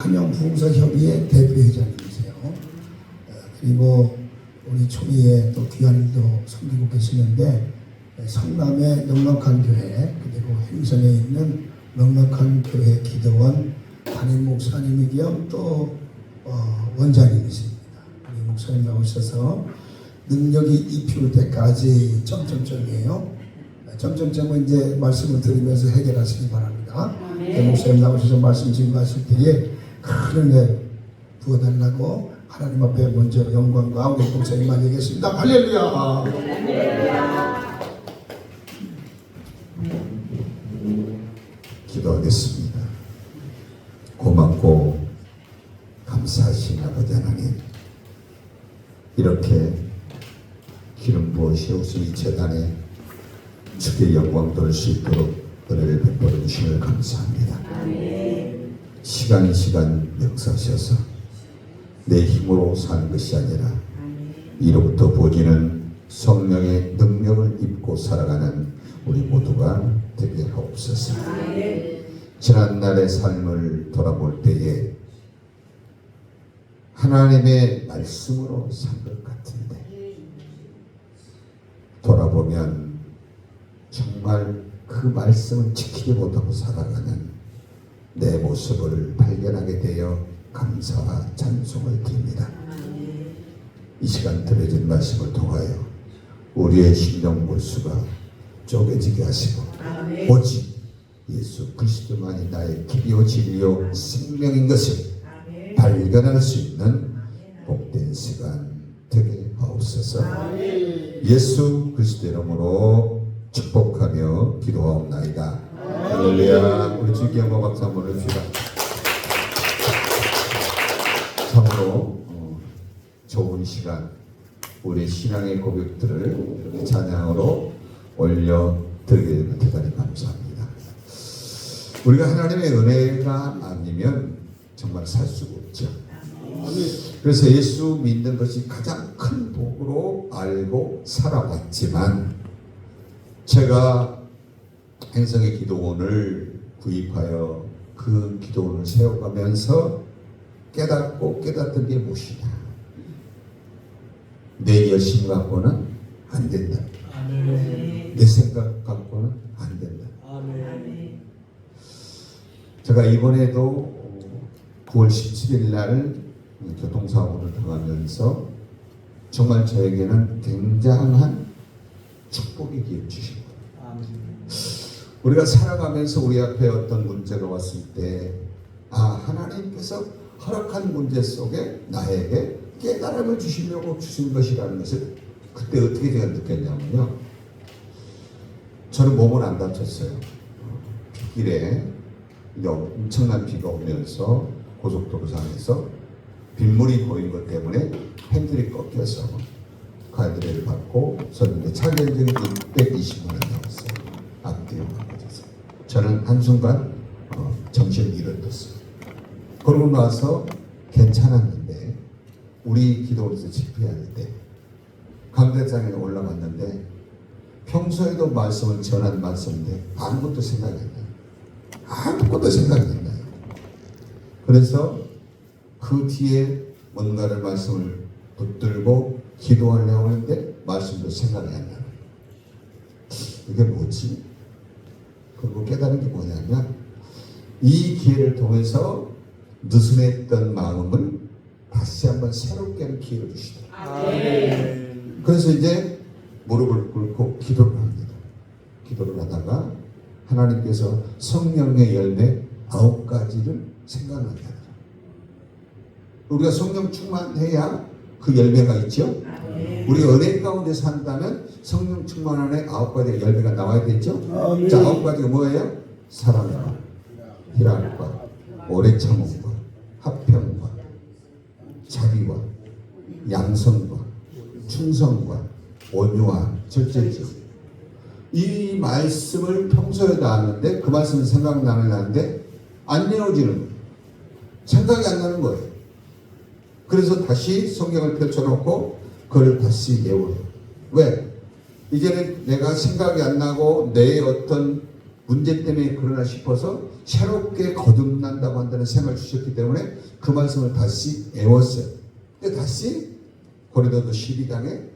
한영부흥사협의회 대표회장님이세요. 그리고 우리 초미에 또 귀한 일도 섬기고 계시는데 성남의 넉넉한 교회 그리고 행성에 있는 넉넉한 교회 기도원 담임 목사님이 겸 또 원장님이십니다. 우리 목사님 나오셔서 능력이 입힐 때까지 점점점이에요. 점점점은 이제 말씀을 드리면서 해결하시기 바랍니다. 목사님 나오셔서 말씀 증거하실 때에 큰 은혜 부어달라고 하나님 앞에 먼저 영광과 우리 목사님만 얘기했습니다. 할렐루야. 기도하겠습니다. 고맙고 감사하신 아버지 하나님, 이렇게 기름 부어 세우신 이 재단에 주께 영광 돌릴 수 있도록 은혜를 베풀어 주시면 감사합니다. 시간 역사하셔서 내 힘으로 사는 것이 아니라 이로부터 보지는 성령의 능력을 입고 살아가는 우리 모두가 되게 하옵소서. 지난날의 삶을 돌아볼 때에 하나님의 말씀으로 산 것 같은데 돌아보면 정말 그 말씀을 지키지 못하고 살아가는 내 모습을 발견하게 되어 감사와 찬송을 드립니다. 이 시간 들려진 말씀을 통하여 우리의 심령 골수가 쪼개지게 하시고 오직 예수 그리스도만이 나의 길이요 진리요 생명인 것을 발견할 수 있는 복된 시간 되게 하옵소서. 예수 그리스도 이름으로 축복하며 기도하옵나이다. 할렐루야. 우리 주께 영광 박수 한번 해줍시다. 참으로 좋은 시간, 우리 신앙의 고백들을 이렇게 찬양으로 올려드리게 대단히 감사합니다. 우리가 하나님의 은혜가 아니면 정말 살 수가 없죠. 그래서 예수 믿는 것이 가장 큰 복으로 알고 살아왔지만, 제가 행성의 기도원을 구입하여 그 기도원을 세워가면서 깨닫고 깨닫던 게 무엇이냐, 내 열심 갖고는 안 된다. 내 생각 갖고는 안 된다. 제가 이번에도 9월 17일 날 교통사고를 당하면서 정말 저에게는 굉장한 축복의 기회를 주신 거예요. 우리가 살아가면서 우리 앞에 어떤 문제가 왔을 때, 하나님께서 허락한 문제 속에 나에게 깨달음을 주시려고 주신 것이라는 것을 그때 어떻게 제가 느꼈냐면요, 저는 몸을 안 다쳤어요. 빗길에 엄청난 비가 오면서 고속도로상에서 빗물이 보인 것 때문에 핸들이 꺾여서 가이드레일을 받고 섰는데 차 견적이 620만 원 나왔어요. 앞뒤로 바꿔져서 저는 한순간 정신을 잃었어요. 그러고 나서 괜찮았는데 우리 기도원에서 집회할 때 강대장에 올라갔는데 평소에도 말씀을 전한 말씀인데 아무것도 생각이 안 나요. 아무것도 생각이 안 나요. 그래서 그 뒤에 뭔가를 말씀을 붙들고 기도하려고 하는데 말씀도 생각이 안 나요. 이게 뭐지? 그리고 깨달은 게 뭐냐면, 이 기회를 통해서 느슨했던 마음을 다시 한번 새롭게 하는 기회를 주시더라고요. 그래서 이제 무릎을 꿇고 기도를 합니다. 기도를 하다가 하나님께서 성령의 열매 9가지를 생각나게 하더라고요. 우리가 성령 충만해야 그 열매가 있죠. 우리가 은혜 가운데 산다면 성령 충만 안에 9가지의 열매가 나와야 되죠. 자, 9가지가 뭐예요? 사랑과 희락과 오래 참음과 화평과 자비와 양성과 충성과 온유와 절제죠. 이 말씀을 평소에도 아는데 그 말씀은 생각나는 하는데 안 외워지는 거예요. 생각이 안 나는 거예요. 그래서 다시 성경을 펼쳐놓고 그걸 다시 외워요. 왜? 이제는 내가 생각이 안 나고 내 어떤 문제 때문에 그러나 싶어서 새롭게 거듭난다고 한다는 생각을 주셨기 때문에 그 말씀을 다시 외웠어요. 근데 다시 고린도서 12장에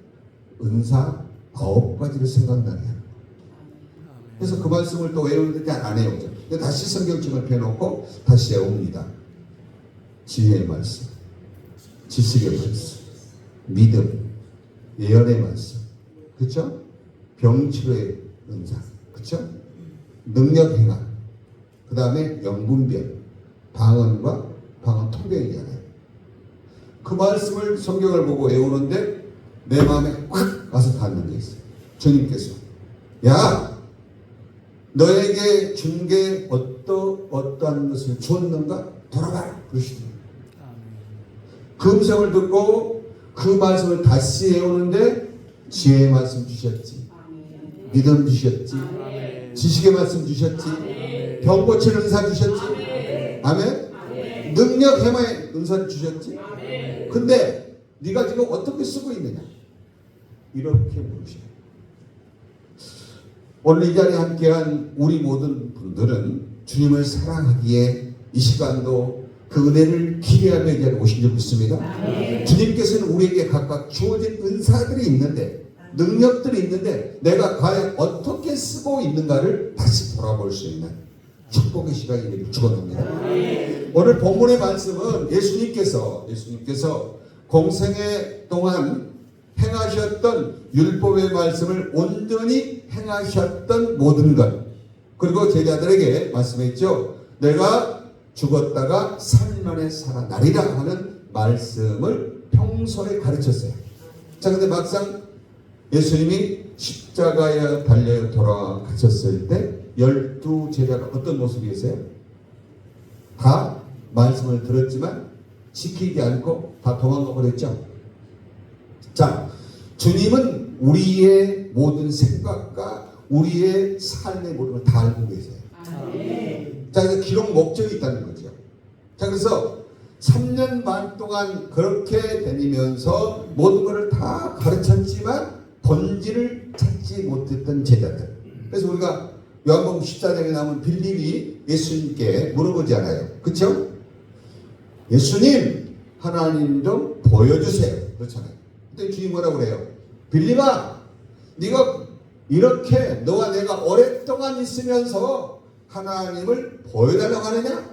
은사 9가지를 생각나게. 그래서 그 말씀을 또 외우는데 안 해요. 근데 다시 성경책을 펴놓고 다시 외웁니다. 지혜의 말씀, 지식의 말씀, 믿음, 예언의 말씀, 그렇죠? 병치료의 은사, 그렇죠? 능력 행한, 그 다음에 영분별, 방언과 방언 통변이잖아요. 그 말씀을 성경을 보고 외우는데 내 마음에 확 와서 닿는 게 있어요. 주님께서 야, 너에게 준 게 어떠한 것을 주었는가 돌아봐라 그러시더라고요. 그 음성을 듣고 그 말씀을 다시 외우는데 지혜의 말씀 주셨지, 믿음 주셨지, 지식의 말씀 주셨지, 병 고칠 은사 주셨지, 아멘. 능력 해마의 은사를 주셨지. 근데 네가 지금 어떻게 쓰고 있느냐 이렇게 물으셔요. 오늘 이 자리에 함께한 우리 모든 분들은 주님을 사랑하기에 이 시간도 그 은혜를 기대하며 이 자리에 오신 줄 믿습니다. 주님께서는 우리에게 각각 주어진 은사들이 있는데, 능력들이 있는데 내가 과연 어떻게 쓰고 있는가를 다시 돌아볼 수 있는 축복의 시간이 되길 축원합니다. 오늘 본문의 말씀은 예수님께서 공생애 동안 행하셨던 율법의 말씀을 온전히 행하셨던 모든 것, 그리고 제자들에게 말씀했죠. 내가 죽었다가 3일 만에 살아나리라 하는 말씀을 평소에 가르쳤어요. 자, 근데 막상 예수님이 십자가에 달려 돌아가셨을 때 12제자가 어떤 모습이었어요? 다 말씀을 들었지만 지키지 않고 다 도망가 버렸죠. 자, 주님은 우리의 모든 생각과 우리의 삶의 모든 걸 다 알고 계세요. 자, 그래서 기록 목적이 있다는 거죠. 자, 그래서 3년 반 동안 그렇게 다니면서 모든 것을 다 가르쳤지만 본질을 찾지 못했던 제자들. 그래서 우리가 요한복음 14장에 나오는 빌립이 예수님께 물어보잖아요. 그렇죠? 예수님, 하나님 좀 보여주세요. 그렇잖아요. 그때 주님 뭐라고 그래요? 빌립아, 네가 이렇게 너와 내가 오랫동안 있으면서 하나님을 보여달라고 하느냐?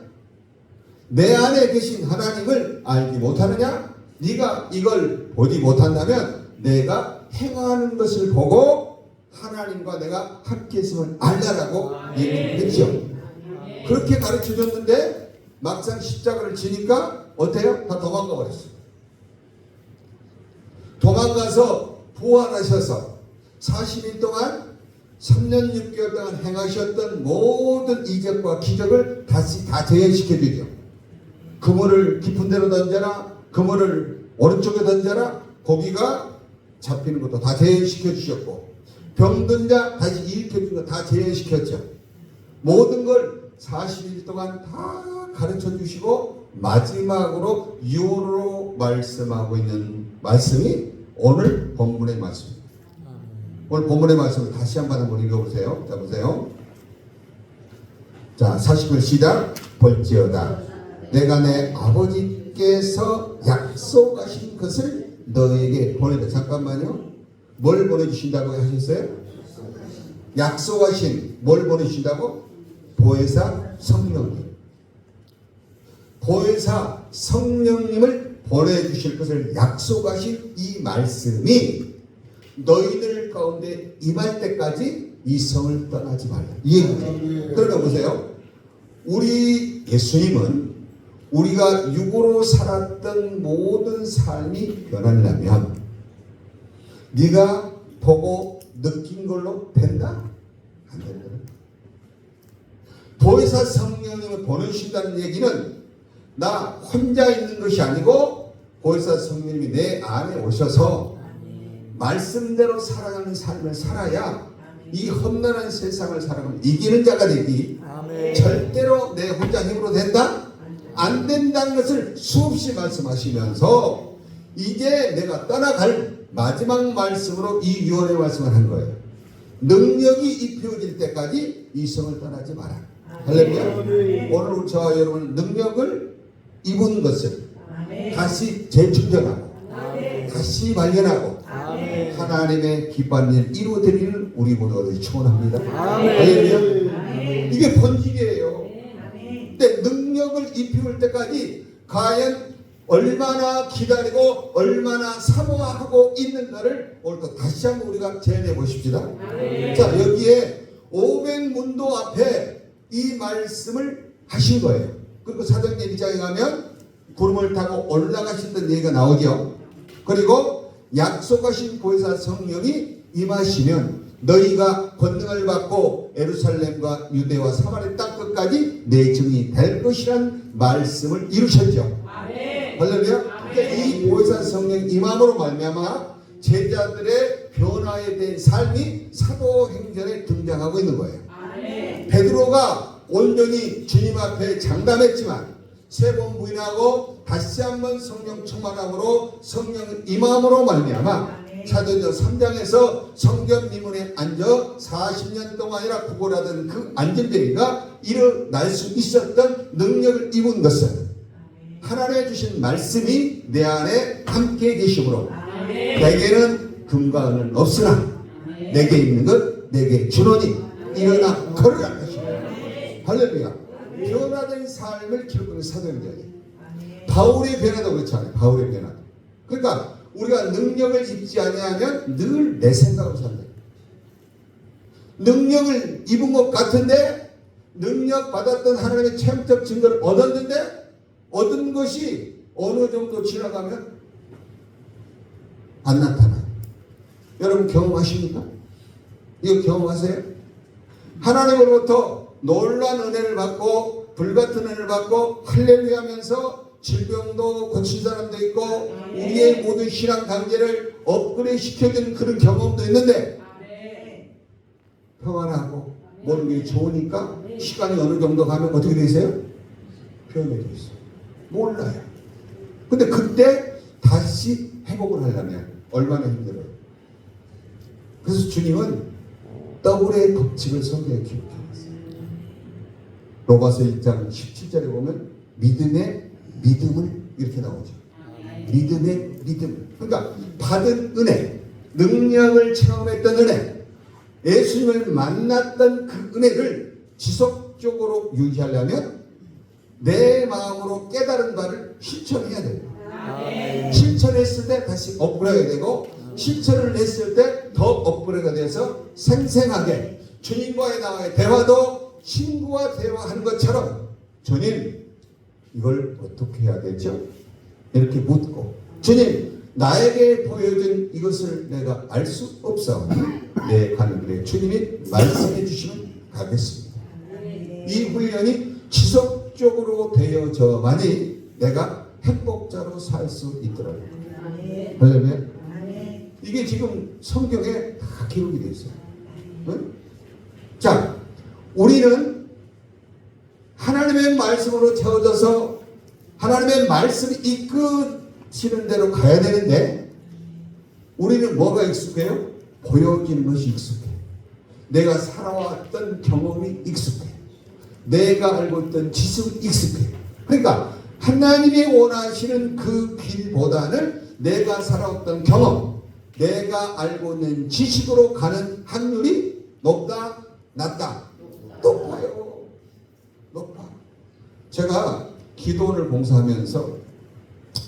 내 안에 계신 하나님을 알지 못하느냐? 네가 이걸 보지 못한다면 내가 행하는 것을 보고 하나님과 내가 함께 있음을 알라라고 얘기했죠. 그렇게 가르쳐 줬는데 막상 십자가를 지니까 어때요? 다 도망가 버렸어요. 도망가서 부활하셔서 40일 동안 3년 6개월 동안 행하셨던 모든 이적과 기적을 다시 다 재현시켜 주죠. 그물을 깊은 데로 던져라, 그물을 오른쪽에 던져라, 고기가 잡히는 것도 다 재현시켜 주셨고, 병든 자 다시 일으켜 준 거 다 재현시켰죠. 모든 걸 40일 동안 다 가르쳐 주시고 마지막으로 유언으로 말씀하고 있는 말씀이 오늘 본문의 말씀입니다. 오늘 본문의 말씀을 다시 한번 읽어보세요. 자, 보세요. 자, 40절 시작. 볼지어다 내가 내 아버지께서 약속하신 것을 너에게 보내다. 잠깐만요. 뭘 보내주신다고 하셨어요? 약속하신 뭘 보내주신다고? 보혜사 성령님. 보혜사 성령님을 보내주실 것을 약속하신 이 말씀이 너희들 가운데 임할 때까지 이 성을 떠나지 말라. 이 얘기죠. 그러니까 보세요. 우리 예수님은 우리가 육으로 살았던 모든 삶이 변하려면 네가 보고 느낀 걸로 된다? 안 된다. 보혜사 성령님을 보내주신다는 얘기는 나 혼자 있는 것이 아니고 보혜사 성령님이 내 안에 오셔서 말씀대로 살아가는 삶을 살아야 이 험난한 세상을 살아가면 이기는 자가 되기. 절대로 내 혼자 힘으로 된다? 안 된다는 것을 수없이 말씀하시면서 이제 내가 떠나갈 마지막 말씀으로 이 유언의 말씀을 한 거예요. 능력이 입혀질 때까지 이 성을 떠나지 마라. 할렐루야. 오늘 저와 여러분 능력을 입은 것을 다시 재충전하고 다시 발견하고 하나님의 기뻐하는 일 이루어드리는 우리 모두가 축원합니다. 할렐루야. 이게 본질이에요. 근데 능력을 입힐 때까지 과연 얼마나 기다리고 얼마나 사모하고 있는가를 오늘 또 다시 한번 우리가 재현해 보십시다. 자, 여기에 500문도 앞에 이 말씀을 하신 거예요. 그리고 사도행전 1장에 가면 구름을 타고 올라가셨던 얘기가 나오죠. 그리고 약속하신 보혜사 성령이 임하시면 너희가 권능을 받고 예루살렘과 유대와 사마리아 땅 끝까지 내 증인이 될 것이란 말씀을 이루셨죠. 할렐루야. 그러니까 이 보혜사 성령 임함으로 말미암아 제자들의 변화에 대한 삶이 사도행전에 등장하고 있는 거예요. 베드로가 온전히 주님 앞에 장담했지만 세 번 부인하고 다시 한번 성령 충만함으로 성령 임함으로 말미암아 사도행전 3장에서 성전 미문에 앉아 40년 동안이나 구걸하던 그 안전대기가 일어날 수 있었던 능력을 입은 것은 하나님의 주신 말씀이 내 안에 함께 계시므로 내게는 금과 은은 없으나 내게 있는 것 내게 주노니 일어나 걸으라 하시니라. 할렐루야. 변화된 삶을 기록하는 사도행전이에요. 바울의 변화도 그렇잖아요. 바울의 변화. 그러니까 우리가 능력을 입지 아니하면 늘 내 생각으로 산다. 능력을 입은 것 같은데 능력 받았던 하나님의 체험적 증거를 얻었는데 얻은 것이 어느 정도 지나가면 안 나타나요. 여러분 경험하십니까? 이거 경험하세요? 하나님으로부터 놀라운 은혜를 받고 불같은 은혜를 받고 할렐루야 하면서 질병도 고친 사람도 있고 우리의 모든 신앙 관계를 업그레이드 시켜주는 그런 경험도 있는데 평안하고 모든 게 좋으니까 시간이 어느 정도 가면 어떻게 되세요? 표현해져 있어요. 몰라요. 근데 그때 다시 회복을 하려면 얼마나 힘들어요. 그래서 주님은 더블의 법칙을 성경에 기록해놨어요. 로마서 1장 17절에 보면 믿음의 믿음을 이렇게 나오죠. 믿음의 믿음. 그러니까 받은 은혜, 능력을 체험했던 은혜, 예수님을 만났던 그 은혜를 지속적으로 유지하려면 내 마음으로 깨달은 바를 실천해야 됩니다. 실천했을 때 다시 업그레이드 되고 실천을 했을 때 더 업그레이드가 돼서 생생하게 주님과의 나와의 대화도 친구와 대화하는 것처럼 주님 이걸 어떻게 해야 되죠? 이렇게 묻고 주님 나에게 보여준 이것을 내가 알 수 없어 내 가는 길에 주님이 말씀해 주시면 가겠습니다. 이 훈련이 지속적으로 되어져만이 내가 행복자로 살 수 있더라고요. 할렐루야. 이게 지금 성경에 다 기록이 되어 있어요. 응? 자, 우리는 하나님의 말씀으로 채워져서 하나님의 말씀이 이끄시는 대로 가야 되는데 우리는 뭐가 익숙해요? 보여지는 것이 익숙해. 내가 살아왔던 경험이 익숙해. 내가 알고 있던 지식이 익숙해. 그러니까 하나님이 원하시는 그 길보다는 내가 살아왔던 경험, 내가 알고 있는 지식으로 가는 확률이 높다, 낮다? 높아요. 높아. 제가 기도원을 봉사하면서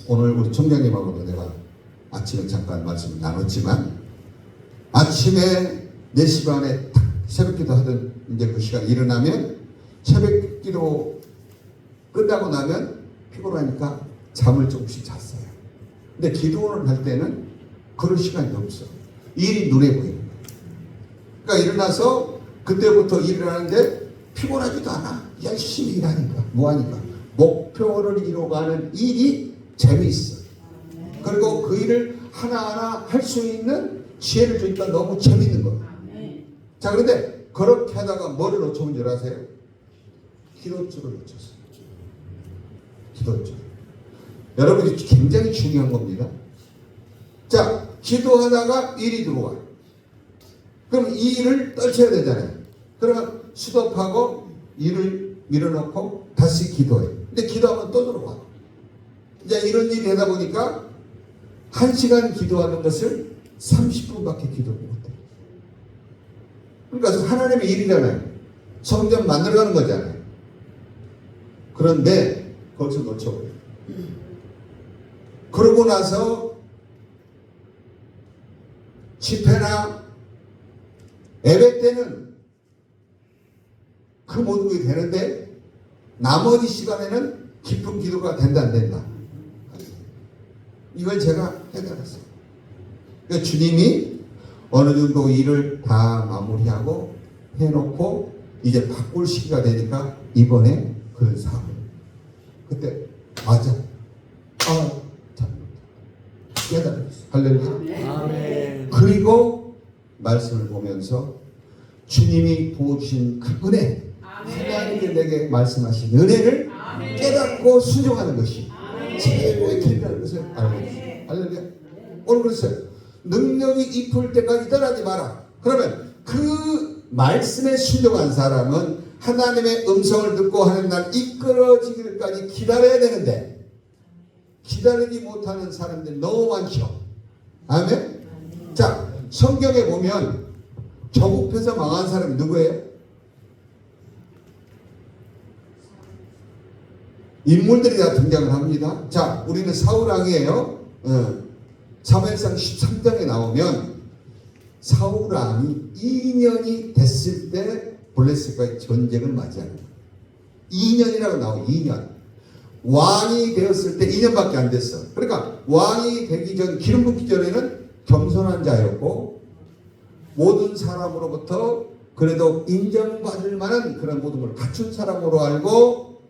오늘 우리 총장님하고도 내가 아침에 잠깐 말씀 나눴지만 아침에 4시 반에 딱 새벽기도 하던 이제 그 시간 일어나면 새벽기도 끝나고 나면 피곤하니까 잠을 조금씩 잤어요. 근데 기도원을 할 때는 그런 시간이 없어. 일이 눈에 보이는 거예요. 그러니까 일어나서 그때부터 일을 하는데 피곤하지도 않아. 열심히 일하니까. 뭐하니까. 목표를 이루어가는 일이 재미있어. 그리고 그 일을 하나하나 할 수 있는 지혜를 주니까 너무 재미있는 거예요. 자, 그런데 그렇게 하다가 뭐를 놓쳐본 줄 아세요? 기도줄을 놓쳤어요. 기도줄. 여러분, 이게 굉장히 중요한 겁니다. 자, 기도하다가 일이 들어와요. 그럼 이 일을 떨쳐야 되잖아요. 그러면 스톱하고 일을 밀어놓고 다시 기도해. 근데 기도하면 또 들어와. 이제 이런 일이 되다 보니까 1시간 기도하는 것을 30분밖에 기도를 못해. 그러니까 하나님의 일이잖아요. 성전 만들어가는 거잖아요. 그런데 거기서 놓쳐버려요. 그러고 나서 집회나 예배 때는 그 모든 것이 되는데 나머지 시간에는 깊은 기도가 된다 안 된다. 이걸 제가 깨달았어요. 그러니까 주님이 어느 정도 일을 다 마무리하고 해놓고 이제 바꿀 시기가 되니까 이번에 그런 사업. 그때 맞아. 깨달았어요. 할렐루야. 아멘. 그리고 말씀을 보면서 주님이 부어주신 그 은혜, 하나님께 내게 말씀하신 은혜를 깨닫고 순종하는 것이 최고의 길이라는 것을 알고 있어요. 할렐루야. 오늘 그랬어요. 능력이 입을 때까지 떠나지 마라. 그러면 그 말씀에 순종한 사람은 하나님의 음성을 듣고 하는 날 이끌어지기까지 기다려야 되는데 기다리지 못하는 사람들이 너무 많죠. 아멘. 자, 성경에 보면 조급해서 망한 사람이 누구예요? 인물들이 다 등장을 합니다. 자, 우리는 사울왕이에요. 사무엘상 13장에 나오면 사울왕이 2년이 됐을 때 블레셋과의 전쟁을 맞이합니다. 2년이라고 나오고 2년. 왕이 되었을 때 2년밖에 안 됐어. 그러니까 왕이 되기 전, 기름 붓기 전에는 겸손한 자였고 모든 사람으로부터 그래도 인정받을 만한 그런 모든 걸 갖춘 사람으로 알고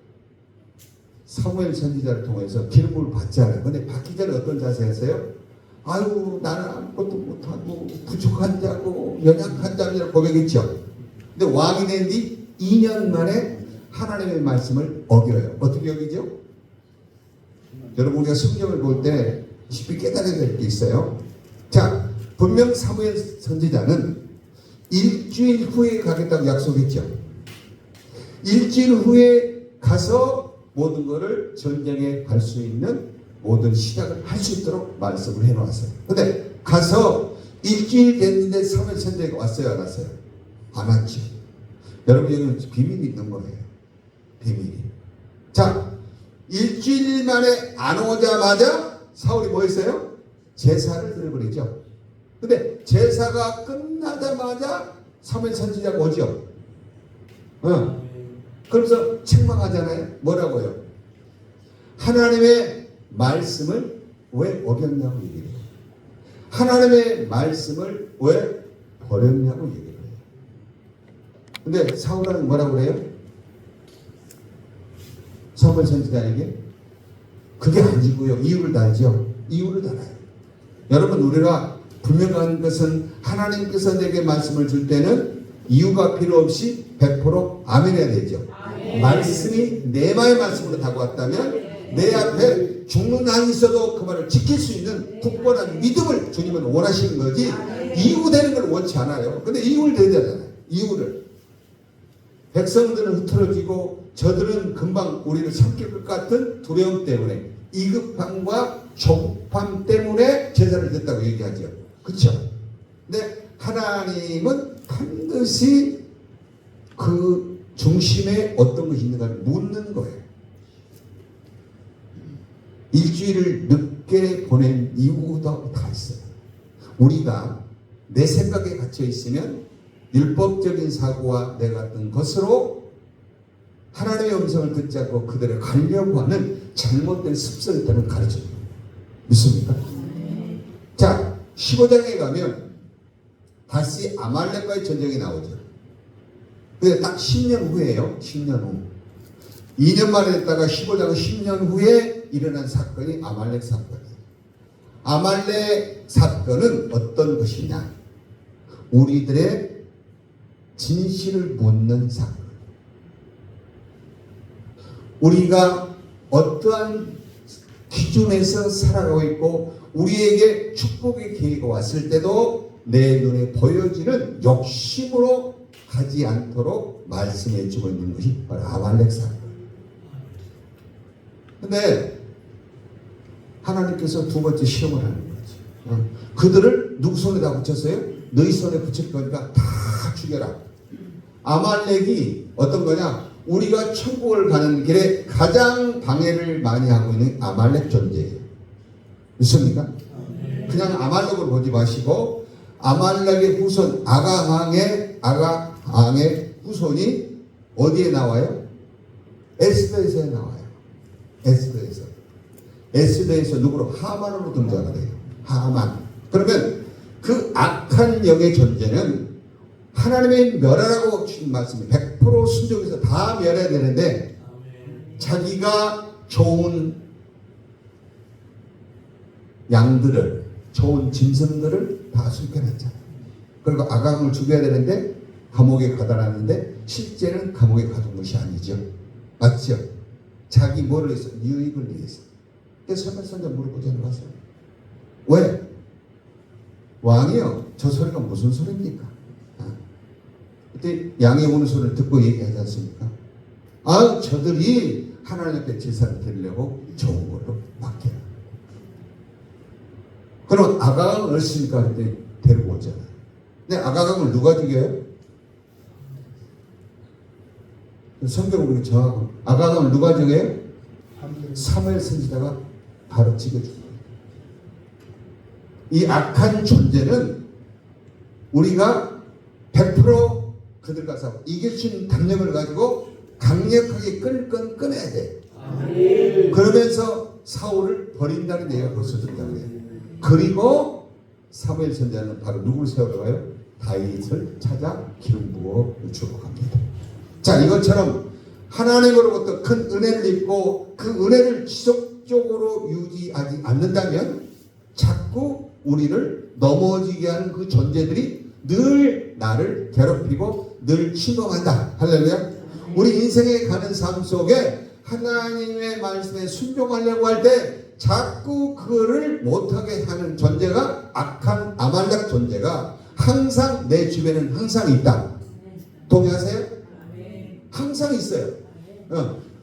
사무엘 선지자를 통해서 기름을 받잖아요. 근데 받기 전에 어떤 자세였어요? 아유, 나는 아무것도 못하고 부족한 자고 연약한 자라고 고백했죠. 근데 왕이 된 뒤 2년 만에 하나님의 말씀을 어겨요. 어떻게 어기죠? 여러분, 우리가 성경을 볼 때 쉽게 깨달아야 될 게 있어요. 자, 분명 사무엘 선지자는 일주일 후에 가겠다고 약속했죠. 일주일 후에 가서 모든 것을 전쟁에 갈 수 있는 모든 시작을 할 수 있도록 말씀을 해놓았어요. 근데 가서 일주일 됐는데 사무엘 선지자가 왔어요, 안 왔어요? 안 왔죠. 여러분, 여기는 비밀이 있는 거예요. 비밀이. 자, 일주일 만에 안 오자마자 사울이 뭐 했어요? 제사를 드려버리죠. 근데 제사가 끝나자마자 사무엘 선지자가 오죠. 그러면서 책망하잖아요. 뭐라고요? 하나님의 말씀을 왜 어겼냐고 얘기해요. 하나님의 말씀을 왜 버렸냐고 얘기해요. 근데 사울은 뭐라고 그래요? 사무엘 선지자에게 그게 아니고요. 이유를 달죠. 이유를 달아요. 여러분, 우리가 분명한 것은 하나님께서 내게 말씀을 줄 때는 이유가 필요 없이 100% 아멘 해야 되죠. 말씀이 내 마의 말씀으로 다가왔다면 내 앞에 죽는 한이 있어도 그 말을 지킬 수 있는 굳건한 믿음을 주님은 원하시는 거지 이유되는 걸 원치 않아요. 근데 이유를 대잖아요. 이유를. 백성들은 흐트러지고 저들은 금방 우리를 삼킬 것 같은 두려움 때문에 이급함과 조급함 때문에 제사를 드렸다고 얘기하죠. 그렇죠? 근데 하나님은 반드시 그 중심에 어떤 것이 있는가를 묻는 거예요. 일주일을 늦게 보낸 이유가 다 있어요. 우리가 내 생각에 갇혀 있으면 율법적인 사고와 내 같은 것으로 하나님의 음성을 듣지 않고 그대로 가려고 하는 잘못된 습성이 있다는 가르쳐요. 믿습니까? 자, 15장에 가면 다시 아말렉과의 전쟁이 나오죠. 근데 딱 10년 후에요. 10년 후. 2년 만에 했다가 15장 10년 후에 일어난 사건이 아말렉 사건이에요. 아말렉 사건은 어떤 것이냐? 우리들의 진실을 묻는 사건. 우리가 어떠한 기준에서 살아가고 있고 우리에게 축복의 기회가 왔을 때도 내 눈에 보여지는 욕심으로 하지 않도록 말씀해 주고 있는 것이 바로 아말렉 사람. 근데 하나님께서 두 번째 시험을 하는 거지. 그들을 누구 손에다 붙였어요? 너희 손에 붙일 거니까 다 죽여라. 아말렉이 어떤 거냐? 우리가 천국을 가는 길에 가장 방해를 많이 하고 있는 아말렉 존재예요. 믿습니까? 그냥 아말렉으로 보지 마시고 아말렉의 후손 아가항의 후손이 어디에 나와요? 에스더에서 나와요. 에스더에서 누구로? 하만으로 등장을 해요. 하만. 그러면 그 악한 영의 존재는 하나님의 멸하라고 주신 말씀이 100% 순종해서 다 멸해야 되는데 자기가 좋은 양들을, 좋은 짐승들을 다 숨겨놨잖아요. 그리고 아강을 죽여야 되는데 감옥에 가다놨는데 실제는 감옥에 가둔 것이 아니죠. 맞죠? 자기 뭐를 위해서? 유익을 위해서. 그래서 선발선자 무릎 꿇지 않았어요. 왜? 왕이요. 저 소리가 무슨 소리입니까? 그때 양이 우는 소리를 듣고 얘기하지 않습니까? 저들이 하나님 앞에 제사를 드리려고 좋은 걸로 맡겨라. 그럼 아가강을 얻으니까 그때 데리고 오잖아요. 근데 아가강을 누가 죽여요? 성경으로 정하고 아가강을 누가 죽여요? 사무엘 선지자가 바로 찍어줍니다. 이 악한 존재는 우리가 100% 그들과 싸워 이길 수 있는 담력을 가지고 강력하게 끊을 건 끊어야 돼. 그러면서 사울을 버린다는 얘기가 벌써 등장해요. 그리고 사무엘 선지자는 바로 누구를 세우러 가요? 다윗을 찾아 기름 부어 주러 갑니다. 자, 이것처럼 하나님으로부터 큰 은혜를 입고 그 은혜를 지속적으로 유지하지 않는다면 자꾸 우리를 넘어지게 하는 그 존재들이 늘 나를 괴롭히고 늘 침범한다. 할렐루야. 우리 인생에 가는 삶 속에 하나님의 말씀에 순종하려고 할 때 자꾸 그를 못하게 하는 존재가 악한 아말렉 존재가 항상 내 주변에는 항상 있다. 동의하세요? 항상 있어요.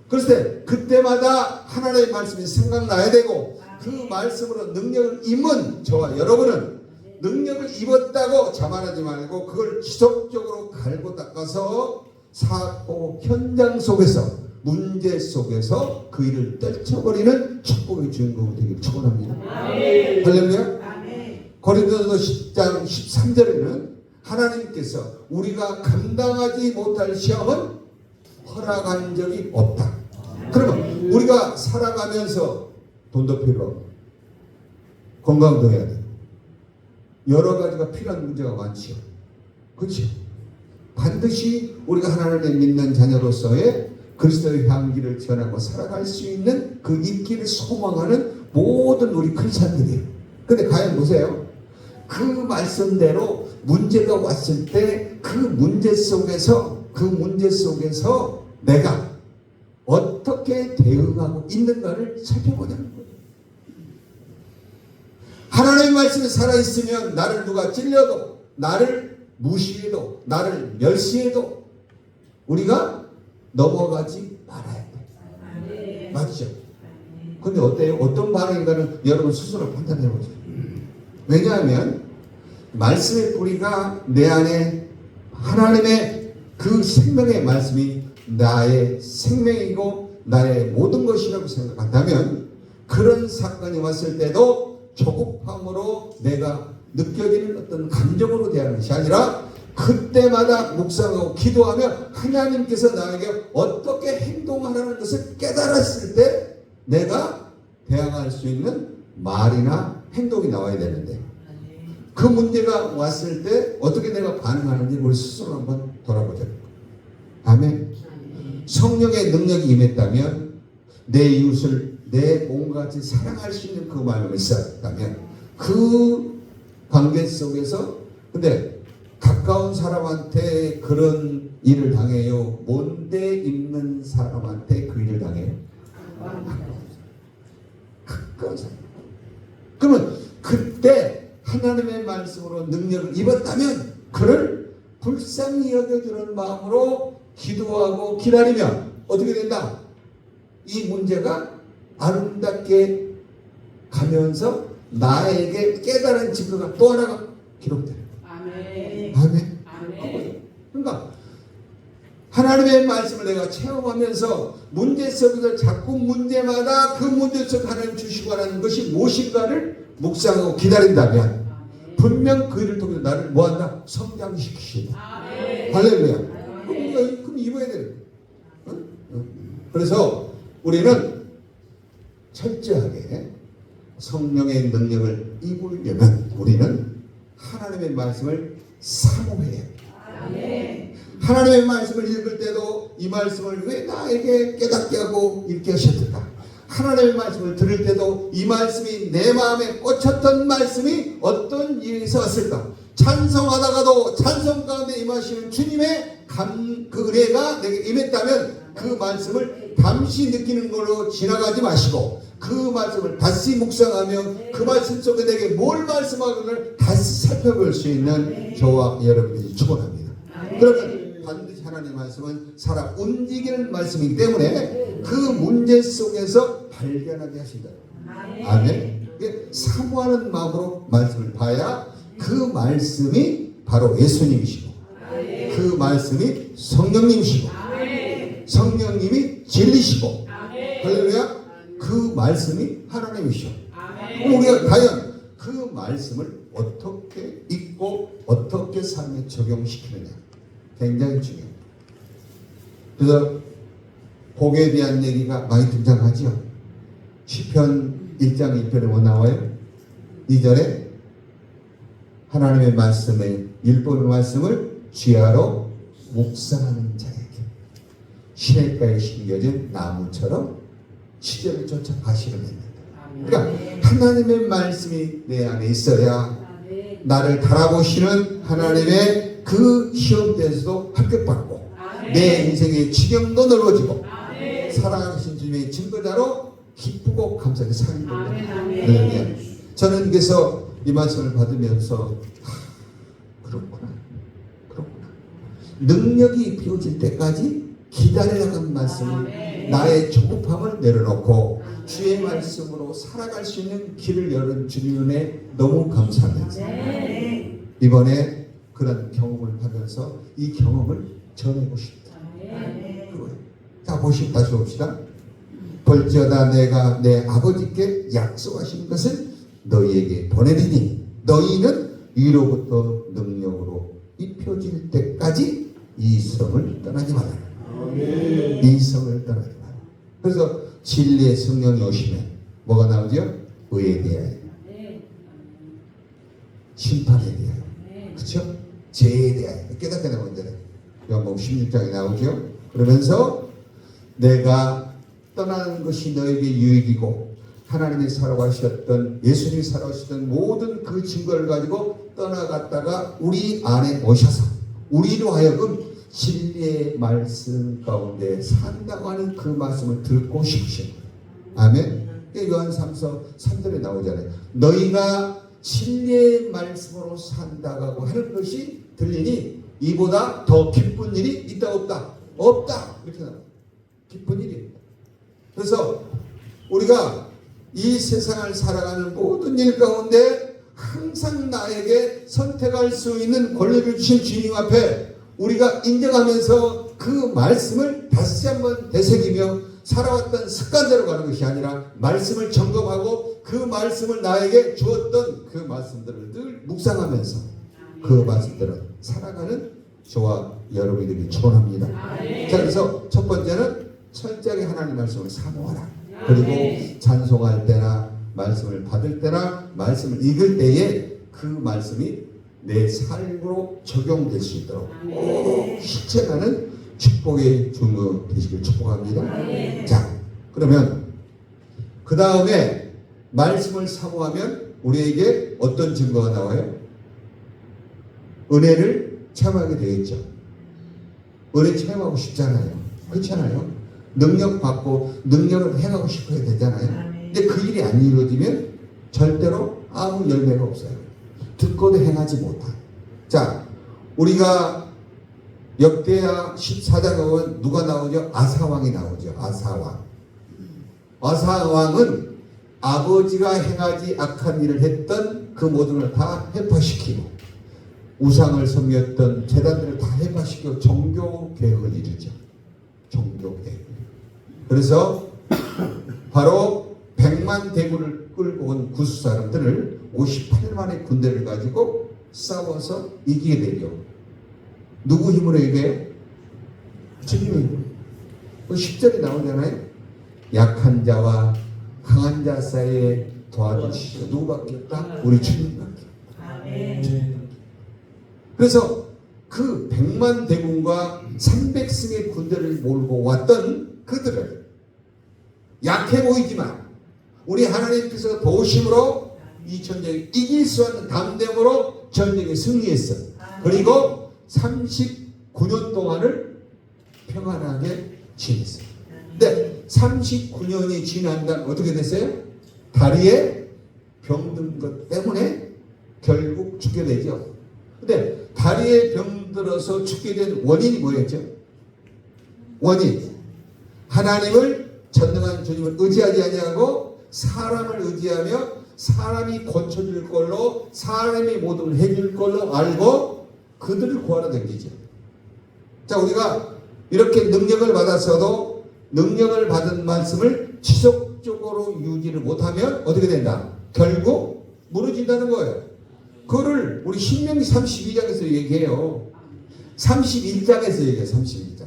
그랬을 때 그때마다 하나님의 말씀이 생각나야 되고 그 말씀으로 능력을 입은 저와 여러분은 능력을 입었다고 자만하지 말고 그걸 지속적으로 갈고 닦아서 사고 현장 속에서 문제 속에서 그 일을 떨쳐버리는 축복의 주인공이 되길 축원합니다. 할렐루야. 고린도서 10장 13절에는 하나님께서 우리가 감당하지 못할 시험은 허락한 적이 없다. 그러면 우리가 살아가면서 돈도 필요하고 건강도 해야 돼. 여러 가지가 필요한 문제가 많지요. 그렇죠? 반드시 우리가 하나님을 믿는 자녀로서의 그리스도의 향기를 전하고 살아갈 수 있는 그 있기를 소망하는 모든 우리 크리스찬들이에요. 근데 과연 보세요. 그 말씀대로 문제가 왔을 때 그 문제 속에서 내가 어떻게 대응하고 있는가를 살펴보자는 거예요. 하나님의 말씀이 살아있으면 나를 누가 찔려도 나를 무시해도 나를 멸시해도 우리가 넘어가지 말아야 돼. 맞죠? 근데 어때요? 어떤 반응인가는 여러분 스스로 판단해 보세요. 왜냐하면 말씀의 뿌리가 내 안에 하나님의 그 생명의 말씀이 나의 생명이고 나의 모든 것이라고 생각한다면 그런 사건이 왔을 때도 조급함으로 내가 느껴지는 어떤 감정으로 대하는 것이 아니라 그때마다 묵상하고 기도하며 하나님께서 나에게 어떻게 행동하라는 것을 깨달았을 때 내가 대항할 수 있는 말이나 행동이 나와야 되는데 그 문제가 왔을 때 어떻게 내가 반응하는지 우리 스스로 한번 돌아보자. 아멘. 성령의 능력이 임했다면 내 이웃을 내 몸과 같이 사랑할 수 있는 그 마음이 있었다면 그 관계 속에서 근데 가까운 사람한테 그런 일을 당해요. 먼데 있는 사람한테 그 일을 당해요. 가까운 사람. 그러면 그때 하나님의 말씀으로 능력을 입었다면 그를 불쌍히 여겨주는 마음으로 기도하고 기다리면 어떻게 된다? 이 문제가 아름답게 가면서 나에게 깨달은 증거가 또 하나가 기록돼요. 아멘. 아멘. 아멘. 그러니까 하나님의 말씀을 내가 체험하면서 문제 속에서 자꾸 문제마다 그 문제 속 하나님 주시고 하는 것이 무엇인가를 묵상하고 기다린다면 분명 그 일을 통해서 나를 뭐한다? 성장시키신다. 아멘. 할렐루야. 그럼 입어야 돼요. 그래서 우리는 철저하게 성령의 능력을 입으려면 우리는 하나님의 말씀을 사모해야 해요. 아멘. 하나님의 말씀을 읽을 때도 이 말씀을 왜 나에게 깨닫게 하고 읽게 하셨을까? 하나님의 말씀을 들을 때도 이 말씀이 내 마음에 꽂혔던 말씀이 어떤 일에서 왔을까? 찬송하다가도 찬송 가운데 임하시는 주님의 그 은혜가 내게 임했다면 그 말씀을 잠시 느끼는 걸로 지나가지 마시고 그 말씀을 다시 묵상하며 그 말씀 속에 내게 뭘 말씀하는지를 다시 살펴볼 수 있는 저와 여러분들이 축원합니다. 그러면 반드시 하나님의 말씀은 살아 움직이는 말씀이기 때문에 그 문제 속에서 발견하게 하신다. 아멘. 사모하는 마음으로 말씀을 봐야 그 말씀이 바로 예수님이시고 그 말씀이 성령님이시고 성령님이 진리시고 할렐루야. 그 말씀이 하나님이시오. 그럼 우리가 과연 그 말씀을 어떻게 읽고 어떻게 삶에 적용시키느냐 굉장히 중요해요. 그래서 복에 대한 얘기가 많이 등장하죠. 시편 1장 1절에 뭐 나와요? 2절에 하나님의 말씀을 율법의 말씀을 귀하로 묵상하는 자에게 시냇가에 심겨진 나무처럼 시절을 쫓아 가시를 냅니다. 그러니까 하나님의 말씀이 내 안에 있어야 나를 달아보시는 하나님의 그 시험대에서도 합격받고 내 인생의 지경도 넓어지고 살아가신 주님의 증거자로 기쁘고 감사하게 살게 됩니다. 저는 그래서 이 말씀을 받으면서 그렇구나 능력이 비워질 때까지 기다리라는 말씀을 나의 조급함을 내려놓고 주의 말씀으로 살아갈 수 있는 길을 열은 주님 은혜 너무 감사합니다. 이번에 그런 경험을 하면서 이 경험을 전하고 싶다. 그거예요. 자, 다시 봅시다. 볼지어다 내가 내 아버지께 약속하신 것을 너희에게 보내리니 너희는 위로부터 능력으로 입혀질 때까지 이 성을 떠나지 말라. 이 성을 떠나지 말라. 그래서 진리의 성령이 오시면 뭐가 나오죠? 의에 대하여, 심판에 대하여, 그렇죠? 죄에 대하여 깨닫게 나오는 데는 요한복음 16장에 나오죠. 그러면서 내가 떠나는 것이 너에게 유익이고 하나님이 살아가셨던 예수님이 살아가셨던 모든 그 증거를 가지고 떠나갔다가 우리 안에 오셔서 우리로 하여금 진리의 말씀 가운데 산다고 하는 그 말씀을 듣고 싶으신 거예요. 아멘. 요한 3서 3절에 나오잖아요. 너희가 진리의 말씀으로 산다고 하는 것이 들리니 이보다 더 기쁜 일이 있다 없다? 없다. 이렇게 나와요. 기쁜 일이. 그래서 우리가 이 세상을 살아가는 모든 일 가운데 항상 나에게 선택할 수 있는 권리를 주신 주님 앞에 우리가 인정하면서 그 말씀을 다시 한번 되새기며 살아왔던 습관대로 가는 것이 아니라 말씀을 점검하고 그 말씀을 나에게 주었던 그 말씀들을 늘 묵상하면서 그 말씀들을 살아가는 저와 여러분들이 축원합니다. 자, 그래서 첫 번째는 철저하게 하나님 말씀을 사모하라. 그리고 찬송할 때나 말씀을 받을 때나 말씀을 읽을 때에 그 말씀이 내 삶으로 적용될 수 있도록 실천하는 축복의 주무 되시길 축복합니다. 자, 그러면 그 다음에 말씀을 사모하면 우리에게 어떤 증거가 나와요? 은혜를 체험하게 되겠죠. 은혜 체험하고 싶잖아요. 그렇잖아요. 능력 받고 능력을 행하고 싶어야 되잖아요. 근데 그 일이 안 이루어지면 절대로 아무 열매가 없어요. 듣고도 행하지 못한. 자, 우리가 역대하 14장에 보면 누가 나오죠? 아사왕이 나오죠. 아사왕. 아사왕은 아버지가 행하지 악한 일을 했던 그 모든 걸 다 해파시키고 우상을 섬겼던 제단들을 다 해파시키고 종교개혁을 이루죠. 종교개혁. 그래서 바로 100만 대군을 끌고 온 구스 사람들을 58만의 군대를 가지고 싸워서 이기게 되죠. 누구 힘으로 이겨요? 주님의 힘으로. 10절에 나오잖아요. 약한 자와 강한 자 사이에 도와주시죠. 누구밖에 없다? 우리 주님밖에. 아멘. 그래서 그 100만 대군과 300승의 군대를 몰고 왔던 그들을 약해 보이지만 우리 하나님께서 도우심으로 이 전쟁을 이길 수 있는 담대함으로 전쟁에 승리했어요. 그리고 39년 동안을 평안하게 지냈어요. 근데 39년이 지난 다음 어떻게 됐어요? 다리에 병든 것 때문에 결국 죽게 되죠. 근데 다리에 병들어서 죽게 된 원인이 뭐였죠? 원인. 하나님을 전능한 주님을 의지하지 아니하고 사람을 의지하며 사람이 고쳐줄 걸로 사람이 모든 걸 해줄 걸로 알고 그들을 구하러 다니죠. 자, 우리가 이렇게 능력을 받았어도 능력을 받은 말씀을 지속적으로 유지를 못하면 어떻게 된다? 결국 무너진다는 거예요. 그거를 우리 신명기 32장에서 얘기해요. 31장에서 얘기해요. 31장.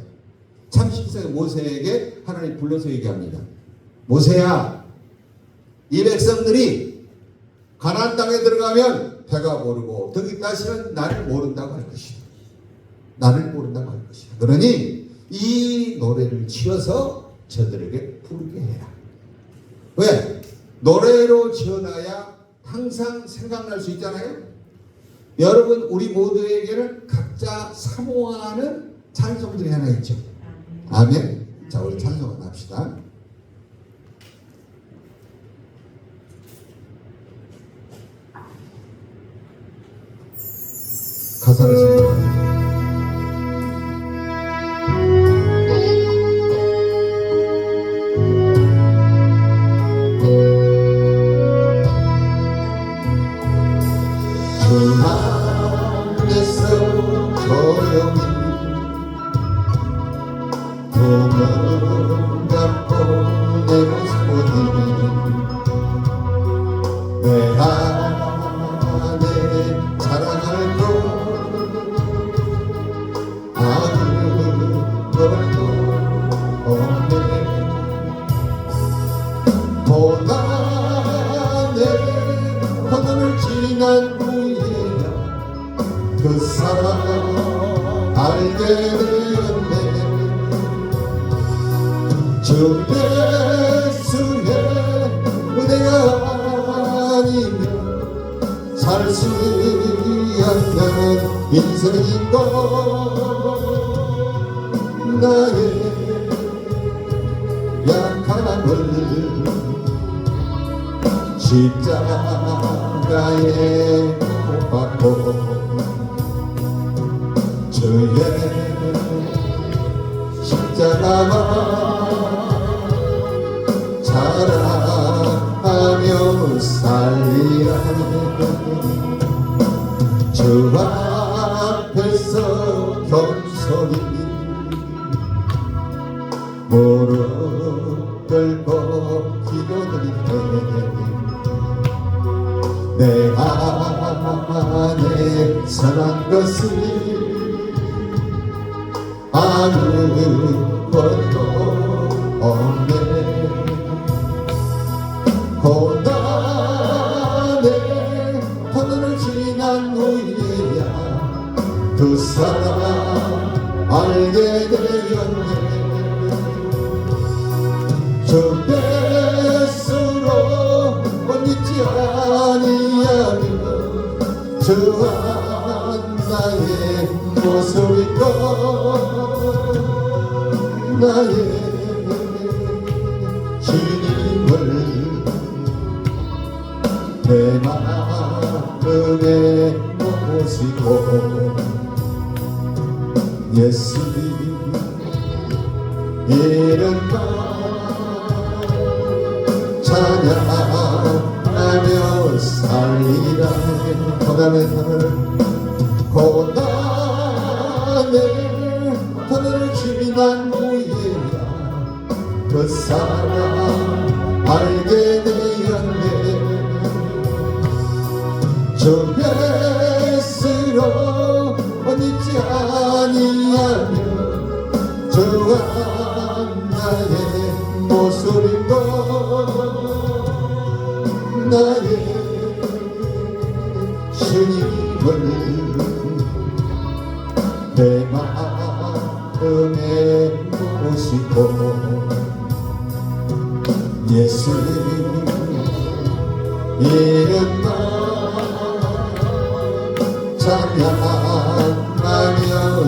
31장에 모세에게 하나님 불러서 얘기합니다. 모세야, 이 백성들이 가나안 땅에 들어가면 배가 모르고 등이 따시면 나를 모른다고 할 것이다. 나를 모른다고 할 것이다. 그러니 이 노래를 지어서 저들에게 부르게 해라. 왜? 노래로 지어놔야 항상 생각날 수 있잖아요. 여러분, 우리 모두에게는 각자 사모하는 찬송들이 하나 있죠. 아멘. 자, 우리 찬송 하나 합시다. 가사를 생각합니다. 그 사랑 알게 되었네. 주 예수의 은혜가 아니면 살 수 없는 인생인 것. 나의 약함을 십자가에 못 박고 주의 십자가만 자랑하며 살리라. 주 앞에서 겸손히 무릎 꿇고 기도드릴 때 내 안에 선한 것을 아무것도 없네. 고난의 터널을 지난 후에야 그 사랑 알게 되었네. 주 뱃으로 못 잊지 아니하며 주 나의 모습이고 나의 주님을 내 내 마음에 모시고 예수님 이름만 찬양하며 살리라. 고난의 지난 후에야 그 사랑 알게 되었네. 저 예수로 잊지 아니하며 저한 나의 모습이고 나의 주님을 내 마음에 모시고 예수님 이름만 찬양하며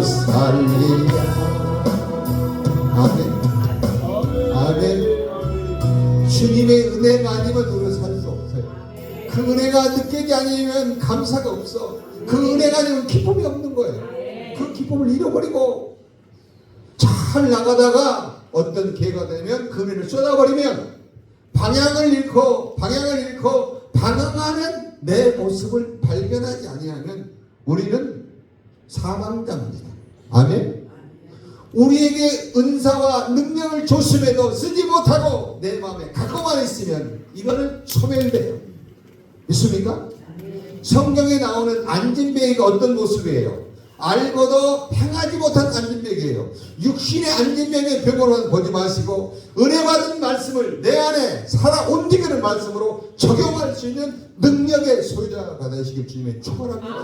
살리라. 아멘. 아멘. 주님의 은혜가 아니면 우리가 살 수 없어요. 그 은혜가 느끼지 아니면 감사가 없어. 그 은혜가 아니면 기쁨이 없는 거예요. 그 기쁨을 잃어버리고 잘 나가다가 어떤 기회가 되면 그 은혜를 쏟아버리면 방향을 잃고 방황하는 내 모습을 발견하지 아니하면 우리는 사망자입니다. 아멘. 우리에게 은사와 능력을 줬음에도 쓰지 못하고 내 마음에 갖고만 있으면 이거는 소멸돼요. 있습니까? 성경에 나오는 안진뱅이가 어떤 모습이에요? 알고도 행하지 못한 안진뱅이에요. 육신의 안진뱅이의 병으로는 보지 마시고 은혜 받은 말씀을 내 안에 살아 움직이는 말씀으로 적용할 수 있는 능력의 소유자가 되시길 주님의 축원합니다.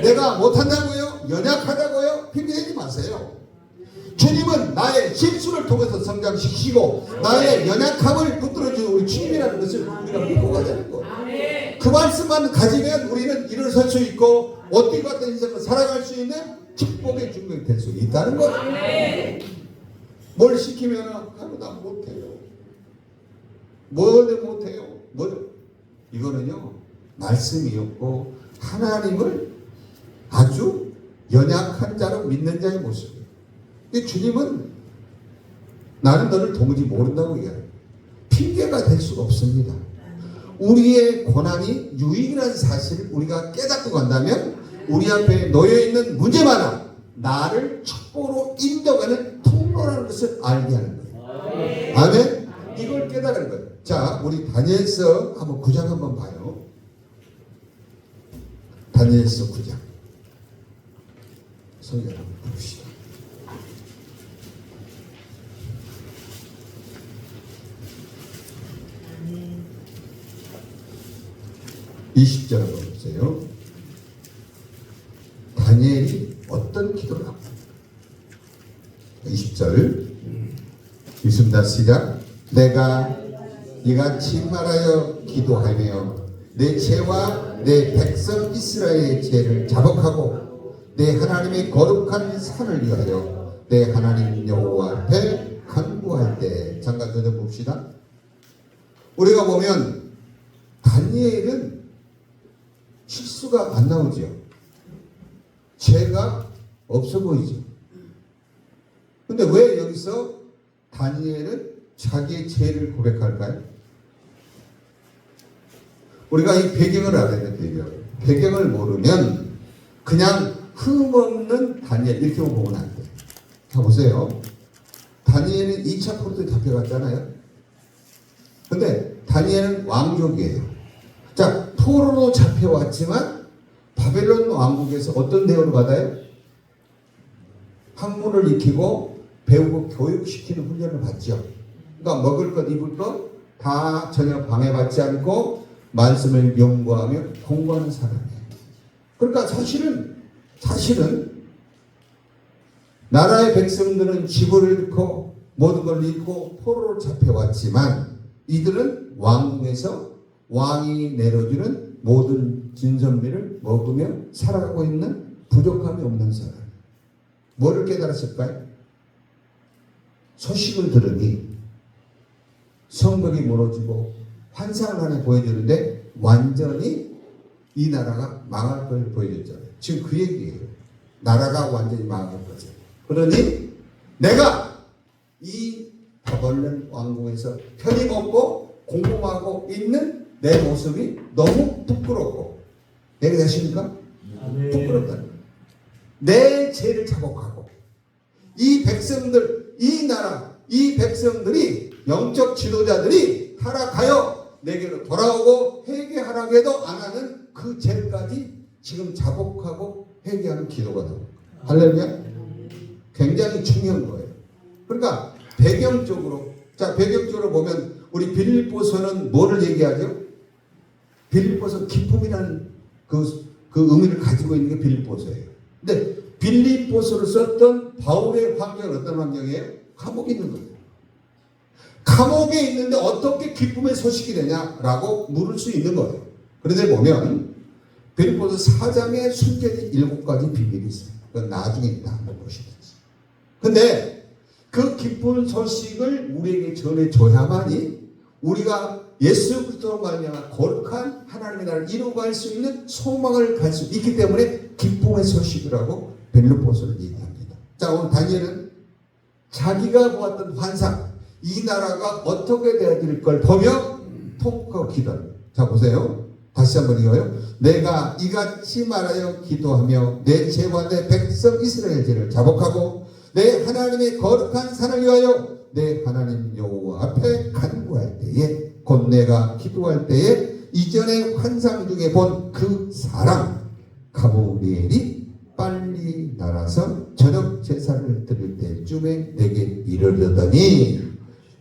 내가 못한다고요? 연약하다고요? 핑계대지 마세요. 주님은 나의 실수를 통해서 성장시키고 나의 연약함을 붙들어주는 우리 주님이라는 것을 우리가 믿고 가자는 거예요. 그 말씀만 가지면 우리는 일어설 수 있고 어떻게 같은 인생을 살아갈 수 있는 축복의 중력이 될 수 있다는 거예요. 뭘 시키면 나 못해요. 뭘 못해요. 이거는요 말씀이 없고 하나님을 아주 연약한 자로 믿는 자의 모습이에요. 근데 주님은 나는 너를 도무지 모른다고 얘기해요. 핑계가 될 수가 없습니다. 우리의 고난이 유익이라는 사실을 우리가 깨닫고 간다면 우리 앞에 놓여있는 문제마다 나를 축복으로 인도하는 통로라는 것을 알게 하는 거예요. 아멘. 이걸 깨달은 거예요. 자, 우리 다니엘서 한번 9장 한번 봐요. 다니엘서 9장. 성경 한번 봅시다. 이 20절 한번 보세요. 다니엘이 어떤 기도를 합니까? 20절 읽습니다. 시작. 내가 이같이 말하여 기도하며 내 죄와 내 백성 이스라엘의 죄를 자복하고 내 하나님의 거룩한 산을 위하여 내 하나님 여호와 앞에 간구할 때, 잠깐 좀 봅시다. 우리가 보면 다니엘은 실수가 안 나오죠. 죄가 없어 보이죠. 근데 왜 여기서 다니엘은 자기의 죄를 고백할까요? 우리가 이 배경을 알아야 돼요. 배경을 모르면 그냥 흠없는 다니엘 이렇게 보면 안 돼요. 자, 보세요. 다니엘은 2차 포로에 잡혀갔잖아요. 근데 다니엘은 왕족이에요. 자, 포로로 잡혀왔지만 바벨론 왕국에서 어떤 대우를 받아요? 학문을 익히고 배우고 교육시키는 훈련을 받죠. 그러니까 먹을 것 입을 것 다 전혀 방해받지 않고 말씀을 연구하며 공부하는 사람이에요. 그러니까 사실은 나라의 백성들은 집을 잃고 모든 걸 잃고 포로로 잡혀왔지만 이들은 왕궁에서 왕이 내려주는 모든 진선미를 먹으며 살아가고 있는 부족함이 없는 사람. 뭐를 깨달았을까요? 소식을 들으니 성벽이 무너지고 환상을 하나 보여주는데 완전히 이 나라가 망할 걸 보여줬잖아요. 지금 그 얘기예요. 나라가 완전히 망할 거죠. 그러니 내가 이 바벨론 왕궁에서 편히 먹고 공부하고 있는 내 모습이 너무 부끄럽고, 내가 되십니까? 부끄럽다는 거예요. 내 죄를 자복하고 이 백성들, 이 나라, 이 백성들이, 영적 지도자들이 타락하여 내게로 돌아오고 회개하라고 해도 안 하는 그 죄까지 지금 자복하고 회개하는 기도가 나옵니다. 할렐루야. 굉장히 중요한 거예요. 그러니까 배경적으로, 자, 배경적으로 보면 우리 빌립보서는 뭐를 얘기하죠? 빌립보서 기쁨이라는 그 의미를 가지고 있는 게 빌립보서예요. 근데 빌립보서를 썼던 바울의 환경은 어떤 환경이에요? 감옥에 있는 거예요. 감옥에 있는데 어떻게 기쁨의 소식이 되냐라고 물을 수 있는 거예요. 그런데 보면 빌립보서 4장에 숨겨진 7가지 비밀이 있어요. 그건 나중에 있다 한번 보시겠어요. 근데 그 기쁜 소식을 우리에게 전해줘야만이 우리가 예수 그리스도로 말미암아 거룩한 하나님의 나라를 이루어갈 수 있는 소망을 갈 수 있기 때문에 기쁨의 소식이라고 빌립보서를 얘기합니다. 자, 오늘 다니엘은 자기가 보았던 환상, 이 나라가 어떻게 되어질 걸 보며 통곡하고 기도합니다. 자, 보세요. 다시 한번 읽어요. 내가 이같이 말하여 기도하며 내 죄와 내 백성 이스라엘 죄를 자복하고 내 하나님의 거룩한 산을 위하여 내 하나님 여호와 앞에 간구할 때에, 곧 내가 기도할 때에 이전의 환상 중에 본 그 사람 가브리엘이 빨리 날아서 저녁 제사를 드릴 때쯤에 내게 이르려더니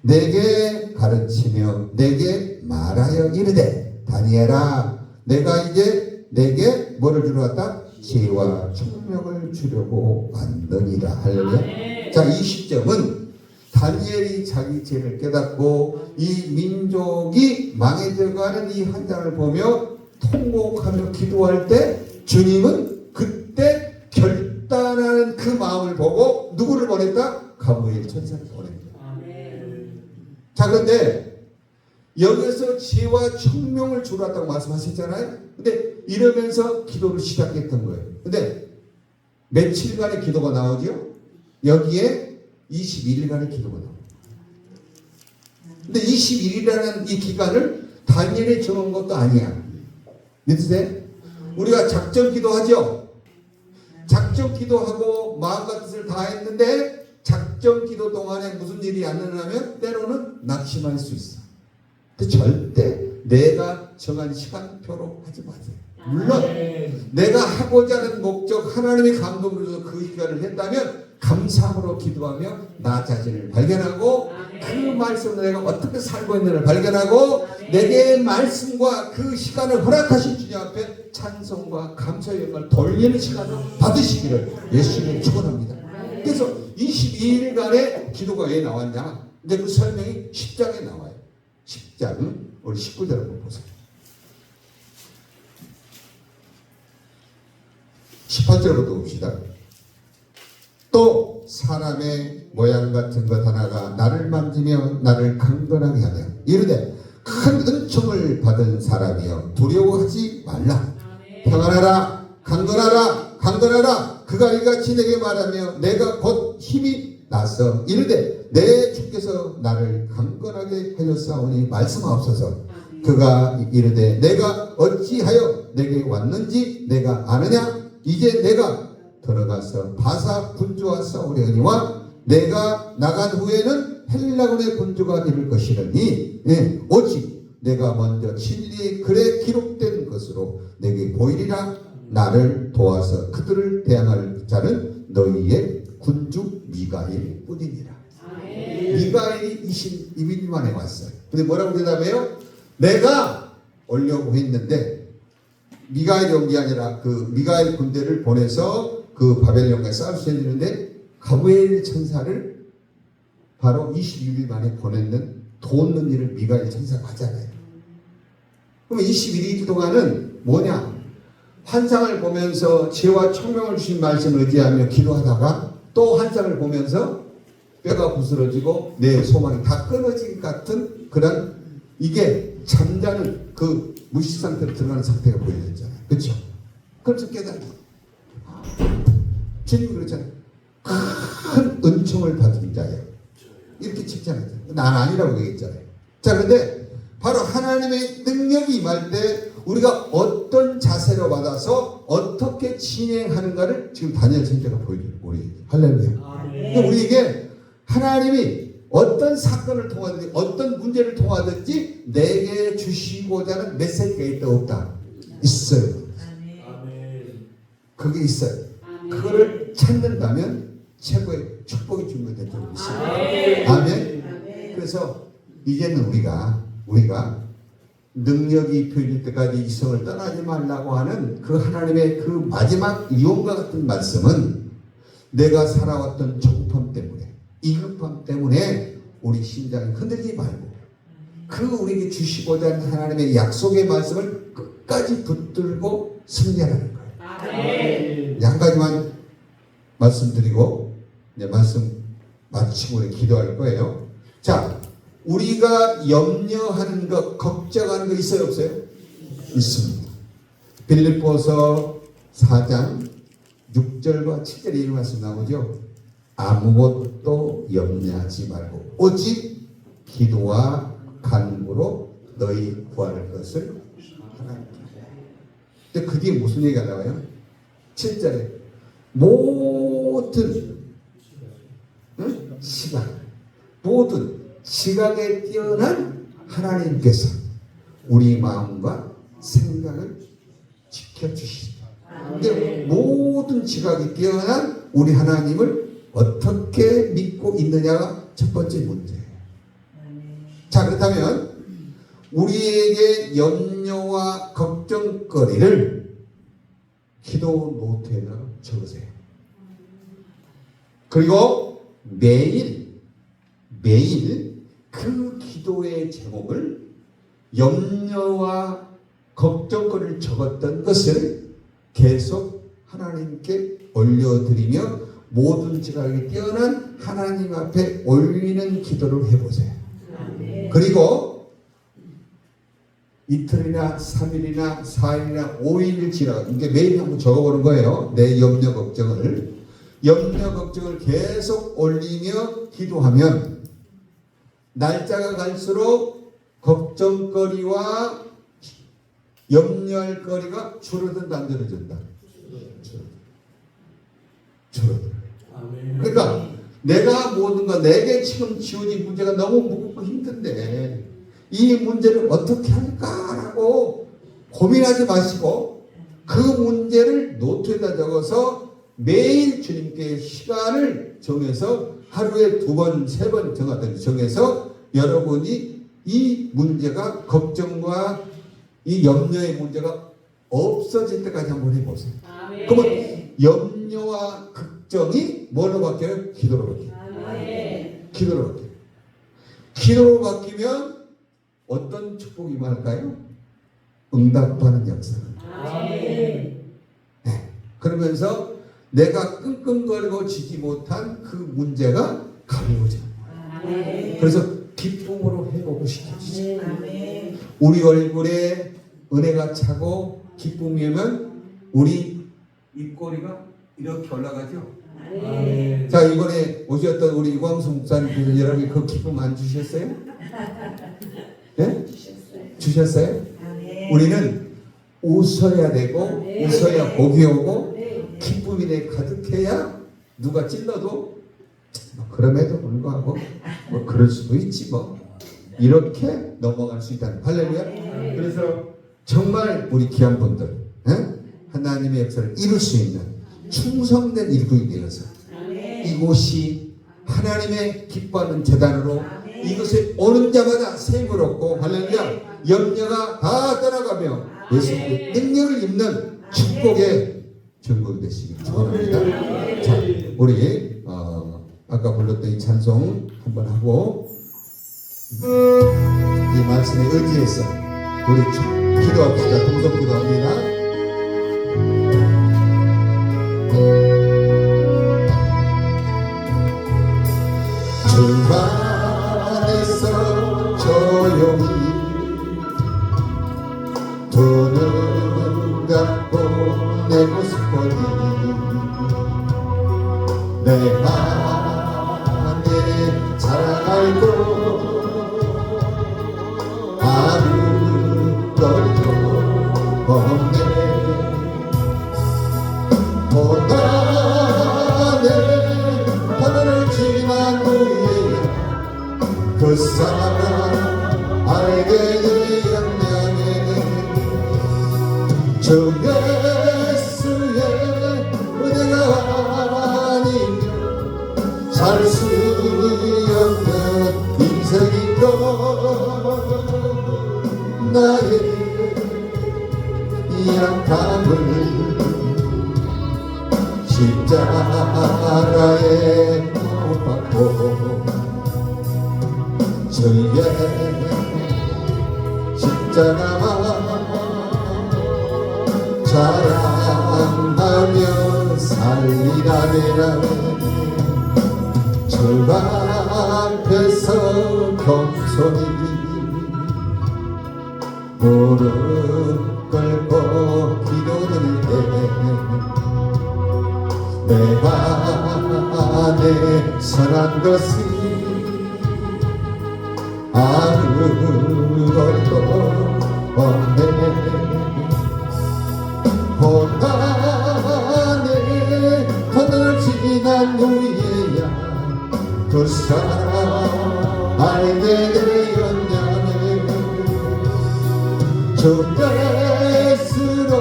내게 가르치며 내게 말하여 이르되, 다니엘아, 내가 이제 내게 뭐를 주러 왔다? 지혜와 총명을 주려고 왔느니라. 할렐루야. 자, 이 시점은 다니엘이 자기 죄를 깨닫고 이 민족이 망해져가는 이 환상을 보며 통곡하며 기도할 때, 주님은 그때 결단하는 그 마음을 보고 누구를 보냈다? 가브리엘 천사를 보냅니다. 자, 그런데 여기서 지혜와 총명을 주러 왔다고 말씀하셨잖아요. 근데 이러면서 기도를 시작했던 거예요. 근데 며칠간의 기도가 나오죠? 여기에 21일간의 기도가 나옵니다. 근데 21일이라는 이 기간을 다니엘이 정한 것도 아니야. 믿으세요? 우리가 작전 기도하죠? 작전 기도하고 마음과 뜻을 다 했는데 작전 기도 동안에 무슨 일이 안 일어나면 때로는 낙심할 수 있어. 근데 절대 내가 정한 시간표로 하지 마세요. 물론 내가 하고자 하는 목적, 하나님의 감동을 줘서 그 기간을 했다면 감사함으로 기도하며 나 자신을 발견하고 그 말씀을 내가 어떻게 살고 있는지를 발견하고 내게 말씀과 그 시간을 허락하신 주님 앞에 찬송과 감사의 영광을 돌리는 시간을 받으시기를 예수님을 축원합니다. 그래서 22일간의 기도가 왜 나왔냐? 이제 그 설명이 10장에 나와요. 10장 우리 19절 한번 보세요. 18절부터 봅시다. 또 사람의 모양 같은 것 하나가 나를 만지며 나를 강건하게 하며 이르되, 큰 은총을 받은 사람이여 두려워하지 말라. 평안하라, 강건하라, 강건하라. 그가 이같이 내게 말하며 내가 곧 힘이 나서 이르되, 내 주께서 나를 강건하게 하였사오니 말씀하옵소서. 그가 이르되, 내가 어찌하여 내게 왔는지 내가 아느냐? 이제 내가 들어가서 바사 군주와 싸우려니와 내가 나간 후에는 헬라군의 군주가 이룰 것이라니, 오직 내가 먼저 진리의 글에 기록된 것으로 내게 보이리라. 나를 도와서 그들을 대항할 자는 너희의 군주 미가엘 뿐이니라. 미가엘이 22일 만에 왔어요. 근데 뭐라고 대답해요? 내가 오려고 했는데 미가엘이 온 게 아니라 그 미가엘 군대를 보내서 그 바벨론과 싸울 수 있는데 가브리엘 천사를 바로 22일 만에 보냈는 돕는 일을 미가엘 천사가 하잖아요. 그럼 21일 동안은 뭐냐? 환상을 보면서 지혜와 총명을 주신 말씀을 의지하며 기도하다가 또 환상을 보면서 뼈가 부스러지고 내 소망이 다 끊어진 것 같은 그런, 이게 잠자는 그 무식 상태로 들어가는 상태가 보여졌잖아요. 그렇죠? 그래서 깨달아. 주님이 그렇잖아요. 큰 은총을 받은 자예요. 이렇게 칭찬했잖아요. 난 아니라고 얘기했잖아요. 자, 근데 바로 하나님의 능력이 임할 때 우리가 어떤 자세로 받아서 어떻게 진행하는가를 지금 다니엘 선지자가 보여줘요. 우리 할렐루야. 그러니까 우리에게 하나님이 어떤 사건을 통하든지 어떤 문제를 통하든지 내게 주시고자 하는 메시지가 있다 없다? 있어요. 그게 있어요. 그거를 찾는다면 최고의 축복이 준비된 적이 있어요. 아멘. 그래서 이제는 우리가 능력이 표현될 때까지 이성을 떠나지 말라고 하는 그 하나님의 그 마지막 유언과 같은 말씀은 내가 살아왔던 조급함 때문에, 이급함 때문에 우리 심장이 흔들리지 말고 그 우리에게 주시고자 하는 하나님의 약속의 말씀을 끝까지 붙들고 승리하라는 거예요. 한 가지만 말씀드리고 이제 말씀 마치고 우리 기도할 거예요. 자, 우리가 염려하는 것, 걱정하는 거 있어요, 없어요? 있습니다. 빌립보서 4장 6절과 7절에 이 말씀 나오죠. 아무것도 염려하지 말고 오직 기도와 간구로 너희 구할 것을 하나님께. 근데 그 뒤에 무슨 얘기가 나와요? 7절에 모든 시각, 모든 지각에 뛰어난 하나님께서 우리 마음과 생각을 지켜주시다. 근데 모든 지각이 뛰어난 우리 하나님을 어떻게 믿고 있느냐가 첫 번째 문제예요. 자, 그렇다면 우리에게 염려와 걱정거리를 기도 노트에다가 적으세요. 그리고 매일 그 기도의 제목을 염려와 걱정거리를 적었던 것을 계속 하나님께 올려드리며 모든 지각이 뛰어난 하나님 앞에 올리는 기도를 해보세요. 그리고 이틀이나 3일이나 4일이나 5일을 지나가 이게 매일 한번 적어보는 거예요. 내 염려 걱정을 계속 올리며 기도하면 날짜가 갈수록 걱정거리와 염려할 거리가 줄어든다 안 줄어든다? 줄어들어요. 그러니까 내가 모든가 내게 지금 지어진 문제가 너무 무겁고 힘든데 이 문제를 어떻게 할까라고 고민하지 마시고 그 문제를 노트에다 적어서 매일 주님께 시간을 정해서 하루에 2번, 3번 정해서 여러분이 이 문제가 걱정과 이 염려의 문제가 없어질 때까지 한번 해보세요. 그러면 염려와 걱정이 뭘로 바뀌어요? 기도로 바뀌어요. 기도로 바뀌어요. 기도로 바뀌면 어떤 축복이 임할까요? 응답하는 역사는. 네. 그러면서 내가 끙끙거리고 지지 못한 그 문제가 가벼워져요. 그래서 기쁨으로 회복을 시켜주죠. 우리 얼굴에 은혜가 차고 기쁨이 오면 우리 입꼬리가 이렇게 올라가죠. 자, 이번에 오셨던 우리 이광수 목사님께서 여러분이 그 기쁨 안 주셨어요? 네? 주셨어요? 우리는 웃어야 되고 웃어야 복이 오고 기쁨이 내 가득해야 누가 찔러도 뭐 그럼에도 불구하고 뭐 그럴 수도 있지 뭐 이렇게 넘어갈 수 있다는 할렐루야. 그래서 정말 우리 귀한 분들 하나님의 역사를 이룰 수 있는 충성된 일꾼이 되어서 이곳이 하나님의 기뻐하는 재단으로 이것에 오는 자마다 세임을 얻고 할렐루야 염려가 다 떠나가며 예수님의 능력을 입는 축복의 전국이 되시길 축원합니다. 자, 우리 아까 불렀던 이 찬송 한번 하고 이 말씀에 의지해서 우리 기도합시다. 동성 기도합니다. 주 안에서 조용히 두 눈 감고 내 모습 보니 내 안에 자랑할 것 아무것도 없네. 고난의 하늘을 지난 후에 그 사람 알게 되었냐네. 주 예수의 은혜가 아니면 살 수 없는 인생이고 나의 약함을 십자가에 못 박고 주의 십자가만 자랑하며 살리라니라. 주 앞에서 겸손히 무릎 꿇고 기도드릴 때 내가 안에 선한 것이 아무것도 없네. 고난의 터널 지난 후에야 그 사람 알게 되었냐네. 주 예수로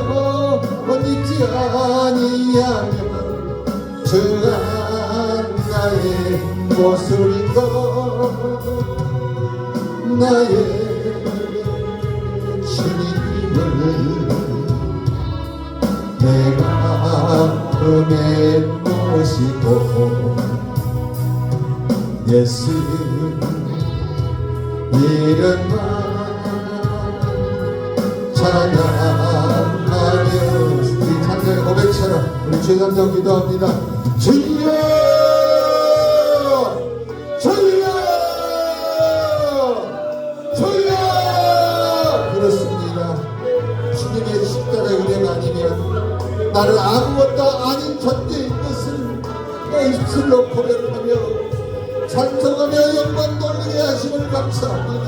믿지 아니하면 주 나의 모습이고 나의 주님을 내 마음에 모시고 예수 이름만 찬양하며 이 찬양의 고백처럼 우리 주의 감정 기도합니다. 주여 주여 주여. 그렇습니다. 주님의 십자가의 은혜가 아니면 나는 아무것도 아닌 존재인 것을 내 입술로 고백하며 찬송하며 영광 돌리게 하심을 감사합니다.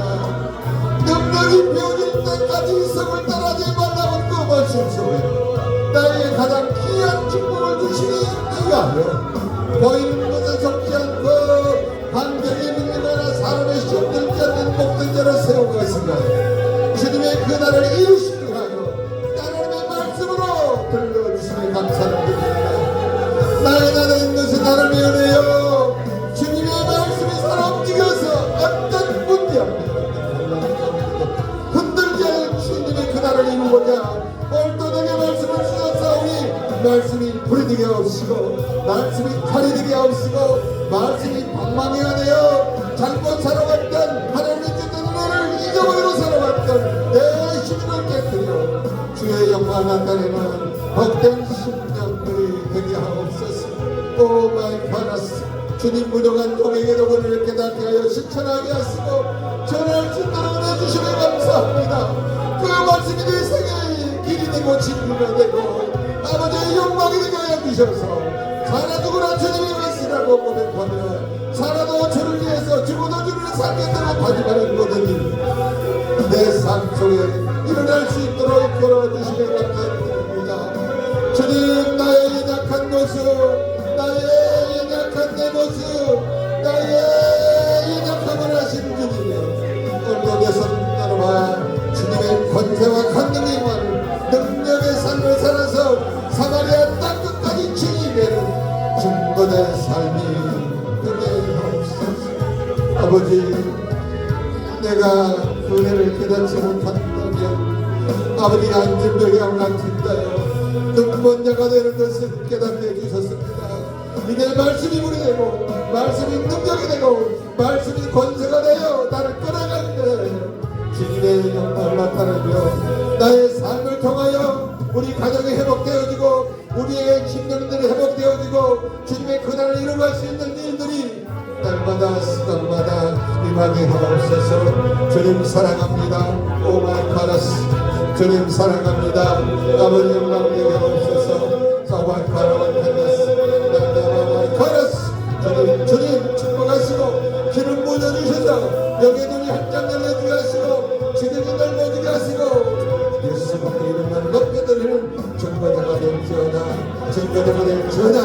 능력이 배워질 때까지 성을 따라지 말라고 그 말씀 속에 나에게 가장 귀한 축복을 주시니 내가 보이는 것에 속지 않고 환경에 밀리거나 사람의 시험 들지 않는 복된 자를 세우겠습니다. 주님의 그 날을 이루시기 위하여 하나님의 말씀으로 들려주시니 감사를 드립니다. 나의 나라에 있는 것이 나를 위하여 주님의 말씀이 살아 움직여서 어떤 문제합니다. 흔들지 않을 주님의 그 날을 이루고자 오늘도 내게 말씀을 주셨사오니 말씀이 불이 되게 하옵시고 말씀이 칼이 되게 하옵시고 말씀이 방망이가 되어 잘못 살아왔던 하나님의 뜻된 은혜를 잊어버리고 살아왔던 내 심령을 깨뜨려 주의 영광 나타내는 복된 심령들이 되게 하옵소서. 오 마이 파라스 주님 무정한 종에게도 그를 깨닫게 하여 실천하게 하시고 전할 수 있도록 은혜 주시면 감사합니다. 그 말씀이 내 생애의 길이 되고 진리가 되고 아버지의 영광이 되게 하여 주셔서 살아두거나 주님의 것이라고 고백하며 살아도 주를 위해서 죽어도 주를 살겠다고 다짐하는 모든 일 내 삶 속에 일어날 수 있도록 이끌어주시면 감사드립니다. 주님 나의 연약한 모습 나의 연약한 내 모습 나의 연약함을 하신 주님 오늘도 내 손 따라와 주님의 권세와 강력의 힘을 능력의 삶을 살아서 사마리아 땅 끝까지 주님의 증거된 삶이 되게 하옵소서. 아버지 내가 그 은혜를 깨닫지 못한다면 아버지가 안전벽에 올라앉힌다요 눈먼 자가 되는 것을 깨닫게 해주셨습니다. 이내 말씀이 물이 되고 말씀이 능력이 되고 말씀이 권세가 되어 나를 끌어갈 때 주님의 영광을 나타내며 나의 삶을 통하여 우리 가정이 회복되어지고 우리의 심령들이 회복되어지고 주님의 그날을 이루어갈 수 있는 일들이 날마다 시간마다 임하게 하옵소서. 주님 사랑합니다. 오마이 파라스 주님 사랑합니다. 아버지 영광 되게 하옵소서. 사와이 파라와이 카라스 나나와이 카라스 주님 축복하시고 기름 부어주셔서 여기 눈이 한장 열려주게 하시고 지능이 넓어지게 하시고 예수님의 이름을 높게 드리는 전거자가 될지어다. 전거자가 될지어다.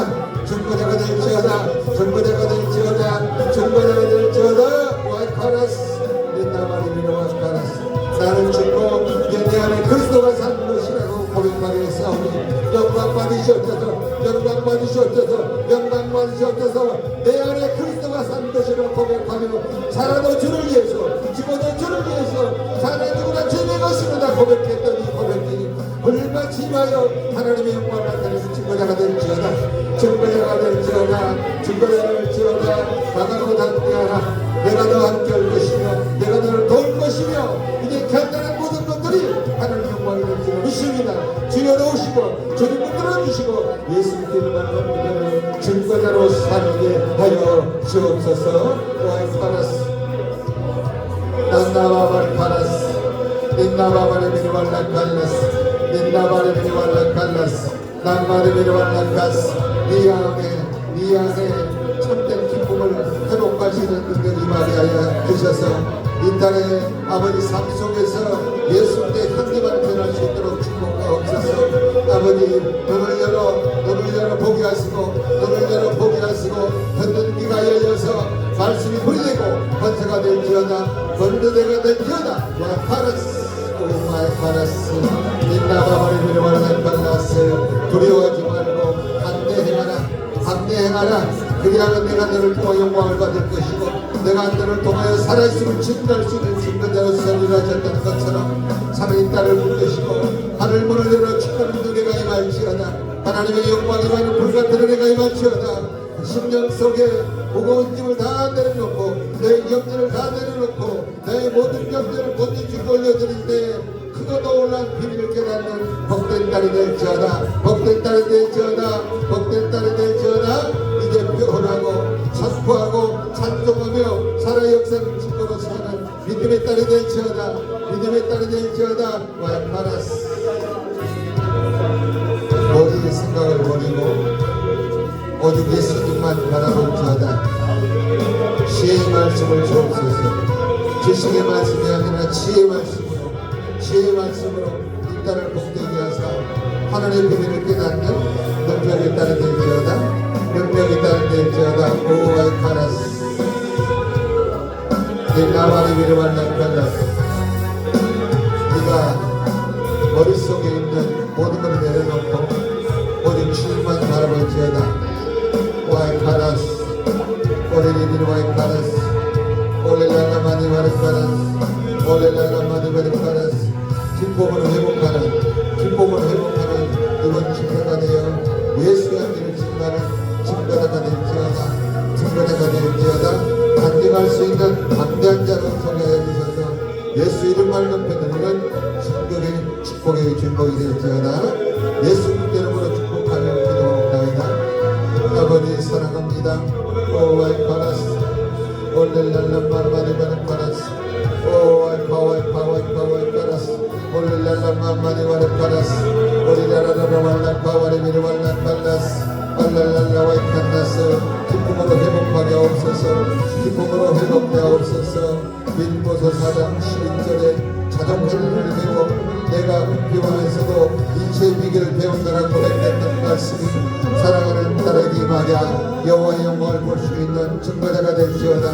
전거자가 될지어다. 전거자가 될지어다. 전거자가 될지어다. 와이 카라스 린나마리미노 와이 카라스 나는 죽고 이제 내 안에 그리스도가 사는 것이라고 고백하게 싸우니 영광 받으시옵소서. 영광 받으시옵소서. 영광 받으시옵소서. 내 안에 그리스도가 사는 것이라고 고백하며 살아도 주를 위해서 죽어도 주를 위해서 살아 누구나 주의 것이로다 고백했던 이 고백이 불같이 임하여 하나님의 영광을 나타내는 증거자가 될지어다. 증거자가 될지어다. 증거자가 될지어다. 나가고 함께하라. 내가 너와 함께 할 것이며 내가 너를 도울 것이며 이제 결단한 모든 것들이 하나님의 영광이 될지어다. 믿습니다. 주여 도우시고 주님 붙들어주시고 예수님께 이름으로 증거자로 살게 하여 주옵소서. 와이 파라스 난나바바리 파라스 닌나바바리 미리왈라 칼라스 닌나바리 미리왈라 칼라스 난바리 미리왈라 카스 네 안에 참된 기쁨을 회복하시는 능력이 임하게 하여 주셔서 이 땅에 아버지 삶 속에서 예수님의 향기만 변할 수 있도록 축복하옵소서. 아버지 눈을 열어 보게 하시고 눈을 열어 보게 하시고 듣는 귀가 열려서 말씀이 불리고 권세가 될지어다. 번드대가 될지어다. 와파라스 오마이파라스 닌나바바리 미르바라나 팔라스 두려워하지 말고 함께 행하라. 그리하면 내가 너를 통하여 영광을 받을 것이고 내가 너를 통하여 살아있음을 증거할 수 있는 증거자로 서리라 하셨던 것처럼 살아있는 딸을 볼 것이고 하늘문을 열어 축하는 은혜가 임할지어다. 하나님의 영광이 임하는 불같은 은혜가 임할지어다. 심령 속에 무거운 짐을 다 내려놓고 내 염려를 다 내려놓고 내 모든 염려를 본인 주고 올려드릴 때 크고 놀란 비밀을 깨닫는 복된 딸이 될지어다. 복된 딸이 될지어다. 복된 딸이 될지어다. 이제 표현하고 선포하고 찬송하며 살아 역사를 증거로 사는 믿음의 딸이 될지어다. 믿음의 딸이 될지어다. 와이파라스 모든 생각을 버리고 오직 예수님만 바라볼지어다. 지혜의 말씀을 주옵소서. 지식의 말씀이 아니라 지혜의 말씀으로 이 딸을 복되게 하사 하나님의 비밀을 깨닫는 능력의 딸이 될지어다. 능력의 딸이 될지어다. 오와이 카라스 닐라바리 미르발라 칼라스 네가 머릿속에 있는 모든 것을 내려놓고 오직 주님만 바라볼지어다. 와이 카라스 오레리비르 와이 카라스 올렐랄라마니 와이 카라스 올렐랄라마니 와이 카라스 기쁨으로 회복하는 이번 집회가 되어 예수의 한기를 증거하는 증거자가 될지어다. 간증할 수 있는 담대한 자로 소개하여 주셔서 예수 이름만 높여드리는 증거의 축복의 증거이 될지어다. 예수 이름으로 축복하며 기도하옵나이다. 아버지 사랑합니다. 오와이 파라스 올렐랄라마니 와이 카라스 오와이 파와이 카라스 올렐랄라마니 와이 카라스 오리라라라라왈라 파와리 미르왈라 칼라스 알랄랄라 와이 카라스 기쁨으로 회복하게 하옵소서. 기쁨으로 회복하게 하옵소서. 빌보서 4장 11절에 자존심을 배워 내가 비방에서도 인체의 비결을 배운다라고 고백했던 말씀이 사랑하는 딸에게 임하여 여호와의 영광을 볼 수 있는 증거자가 될지어다.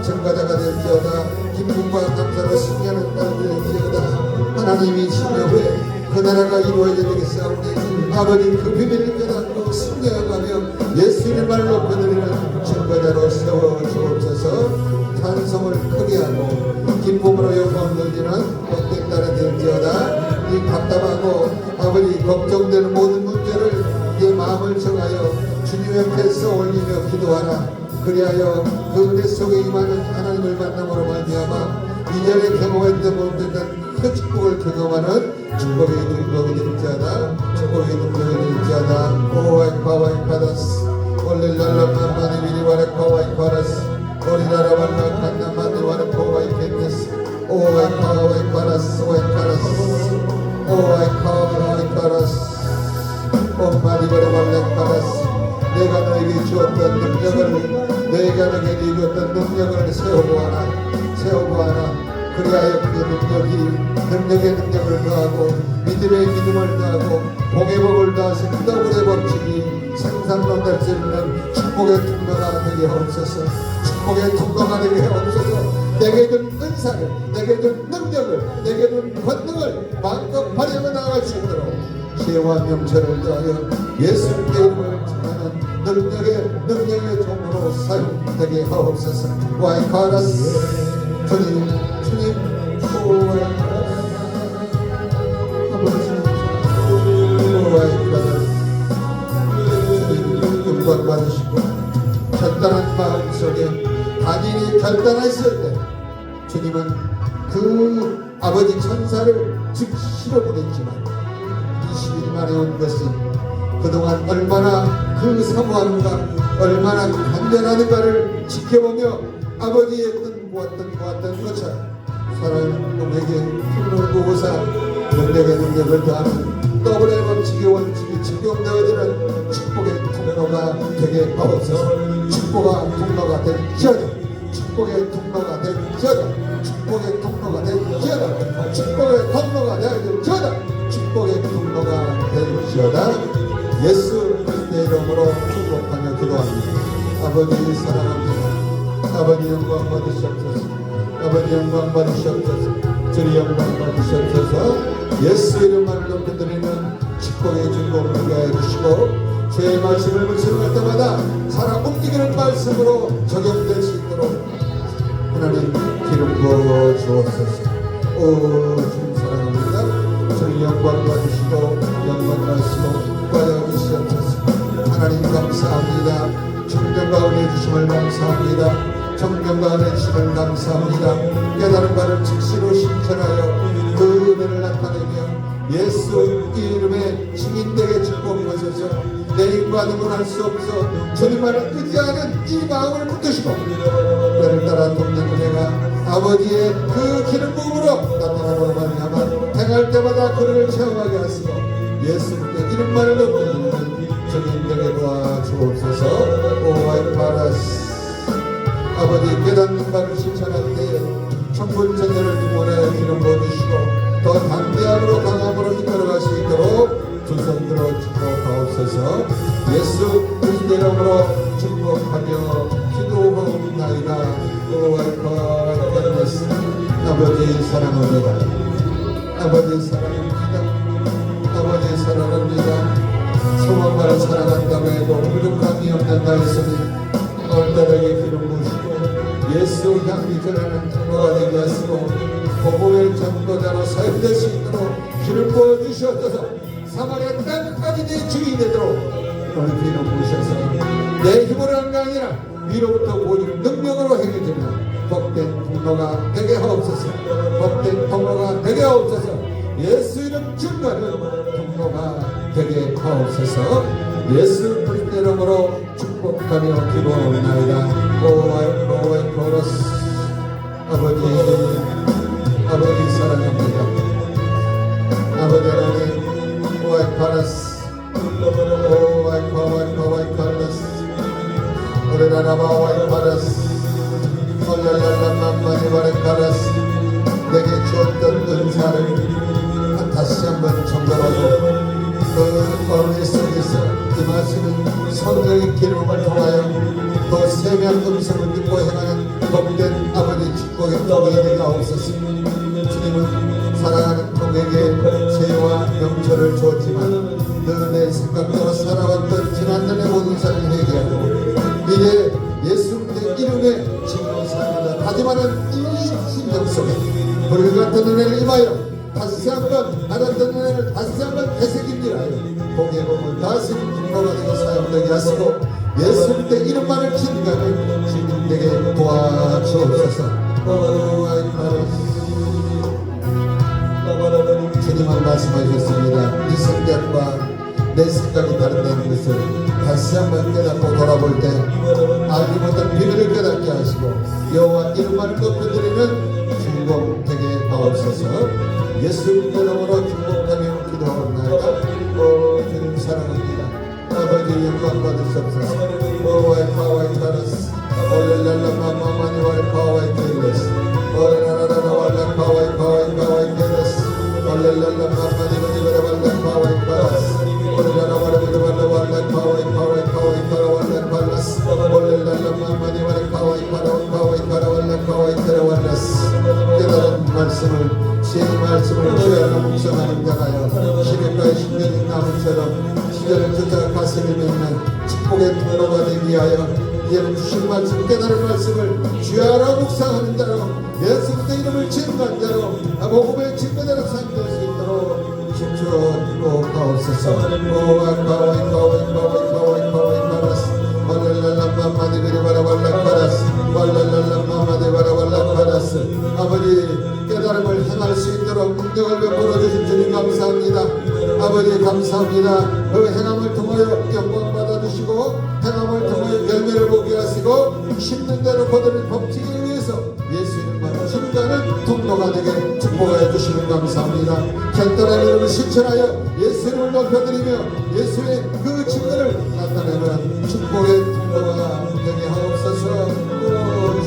증거자가 될지어다. 기쁨과 감사로 승리하는 딸 될지어다. 하나님이 심령에 그 나라가 이루어지겠사오니 아버지 그 비밀을 깨닫고 승리하가며 예수의 말로 높여드리는 증거자로 세워주옵소서. 찬송을 크게 하고 기쁨으로 영광을 돌리는 복된 딸이 될지어다. 이 답답하고 아버지 걱정되는 모든 문제를 네 마음을 정하여 주님 앞에서 올리며 기도하라. 그리하여 그 은혜 속에 임하는 하나님을 만남으로 말미암아 이전에 경험했던 못했던 그 축복을 경험하는 축복의 능력이 될지어다. 축복의 능력이 될지어다. 오와이 파와이 파다스 올렐랄라마마니 미리와라 파와이 파라스 오리라라발라 칸나마니 와라 파와이 켄네스 오와이 파와이 파라스 오와이 파라스 그리하여 그의 능력에 능력을 더하고 믿음에 믿음을 더하고 복에 복을 더하시는 더블의 법칙이 생산로 될 수 있는 축복의 통로가 되게 하옵소서. 축복의 통로가 되게 하옵소서. 내게 준 은사를, 내게 준 능력을, 내게 준 권능을 마음껏 발휘하며 나아갈 수 있도록 지혜와 명철을 더하여 예수님의 이름을 전하는 능력의 종으로 사용되게 하옵소서. 와이카라스 주님 영광 받으시고 결단한 마음속에 단일이 결단했을 때 주님은 그 아버지 천사를 즉시로 보냈지만 20일 만에 온 것은 그동안 얼마나 그 사모함과 얼마나 간절하는가를 지켜보며 아버지의 뜻 보았던 것처럼 사랑하는 놈에게 힘을 보고사 능력의 능력을 더하는 더블의 법칙의 원칙이 적용되어지는 축복의 통로가 되게 하옵소서. 축복의 통로가 될지어다. 축복의 통로가 될지어다. 축복의 통로가 될지어다. 축복의 통로가 될지어다. 축복의 통로가 될지어다. 예수 그리스도의 이름으로 축복하며 기도합니다. 아버지 사랑합니다. 아버지 영광 받으시옵소서. 아버지 영광 받으시옵소서. 주님 영광 받으시옵소서. 예수 이름만을 높여드리는 축복의 주인공 되게 해주시고 주의 말씀을 묵상할 때마다 살아 움직이는 말씀으로 적용될 수 있도록 하나님 기름 부어 주옵소서. 오 주님 사랑합니다. 주님 영광 받으시고 영광 받으시고 받아 주시옵소서. 하나님 감사합니다. 청정과 은혜 주심을 감사합니다. 청정과 은혜 주심을 감사합니다. 깨달은 바를 즉시로 실천하여 그 은혜를 나타내며 예수 이름의 증인되게 축복하셔서 내 힘과 능은 할 수 없어 주님만을 의지하는 이 마음을 붙드시고 그를 따라 돕는 은혜가 아버지의 그 기름 부음으로 나타나므로 말미암아 행할 때마다 그를 체험하게 하시고 예수님의 이름만을 높이는 증인되게 도와주옵소서. 오마이 파라스 아버지 깨닫는 바를 실천할 때에 천군 천대를 두번에 기름 부어주시고 더 담대함으로 강함으로 이끌어갈 수 있도록 두 손 들어 축복하옵소서. 예수 그리스도 이름으로 축복하며 기도하옵나이다. 오와이파이스 아버지 사랑합니다. 아버지 사랑합니다. 아버지 사랑합니다. 소망만을 사랑한다고 해도 부족함이 없는 나였으니 얼떨에게 기름 부으시고 예수 향기 전하는 통로가 되게 하시고 복음의 전도자로 사용될 수 있도록 기름 부어주시옵소서. 사마리아 땅까지 내 주인이 되도록 오늘 기름 부으셔서 내 힘으로 한 게 아니라 위로부터 보여주는 능력으로 행해지는 복된 통로가 되게 하옵소서. 복된 통로가 되게 하옵소서. 예수 이름 증거는 통로가 되게 하옵소서. 예수 그리스도 이름으로 축복하며 기도하옵나이다. 오와이 코러스 아버지 사랑합니다. 아버지 하나님 오와이 파라스 오와이 파라스 오레라라바 오와이 파라스 올랄랄라맘마니 바레 파라스 내게 주었던 은사를 다시 한번 점검하고 그 어머니 속에서 임하시는 성령의 기름을 통하여 또 세미한 음성을 듣고 행하는 복된 아버지 축복의 떡이 되게 하옵소서. 주님은 사랑하는 통에게 지혜와 명철을 주었지만 늘 내 생각대로 살아왔던 지난날의 모든 삶을 회개하고 이제 예수님의 이름에 지금 살다 다짐하는 이 심령 속에 불 같은 은혜를 임하여 다시 한번 받았던 은혜를 다시 한번 되새김질하여 복의 복을 다시 통로가 되고 사용되게 하시고 예수님의 이름만을 기능하는 주님에게 도와주옵소서. 주님은 말씀하셨습니다. 네 생각과 내 생각이 다르다는 것을 다시 한번 깨닫고 돌아볼 때 알지 못한 비밀을 깨닫게 하시고 여호와 이름만을 높여드리는 주인공 되게 하옵소서. 예수 이름으로 축복하며 기도하옵나이다. 주님 사랑합니다. 아버지 영광 받으시옵소서. 오와이 파라스 올렐랄라 마마마니 와이 파와이 킬레스 오레라라라 와라 위하여 시냇가에 심겨진 나무처럼 시절을 쫓아 가슴을 맺는 축복의 통로가 되기 위하여 이제는 주신 말씀 깨달은 말씀을 주야로 묵상하는 자로 예수 그리스도의 이름을 증거한 자로 복음의 증거자로 삼될 수 있도록 힘주어 가옵소서. 오 아까워이까워이까워이까워이까워이까워이까워스 아버지 깨달음을 행할 수 있도록 능력을 베풀어 주신 주님 감사합니다. 아버지 감사합니다. 그 행함을 통하여 영광 받아 주시고 행함을 통하여 열매를 보게 하시고 심는 대로 거두는 법칙에 의해서 예수 이름만 증거하는 통로가 되게 축복하여 주시는 감사합니다. 결단한 이름을 실천하여 예수 이름을 높여드리며 예수의 그 증거를 나타내는 축복의 통로가 되게 하옵소서.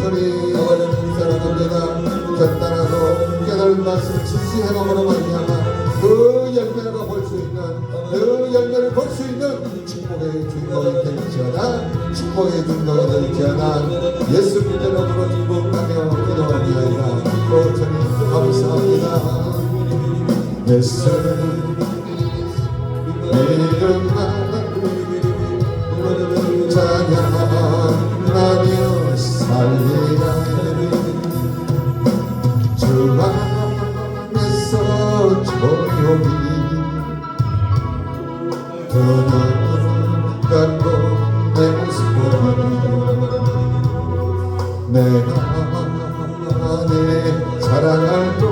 주님 사랑합니다. 결단하고 깨달은 말씀을 진시 행함으로 말미암아 그 열매를 볼 수 있는 그 열매를 볼 수 있는 축복의 주인공이 될지어다. 축복의 주인공이 될지어다. 예수 그리스도로 축복하며 기도하옵나이다. 주님 감사합니다. 예수 이름만 찬양하며 살리라. 주 안에서 조용히 눈을 감고 내 모습을 내가 내 사랑할 것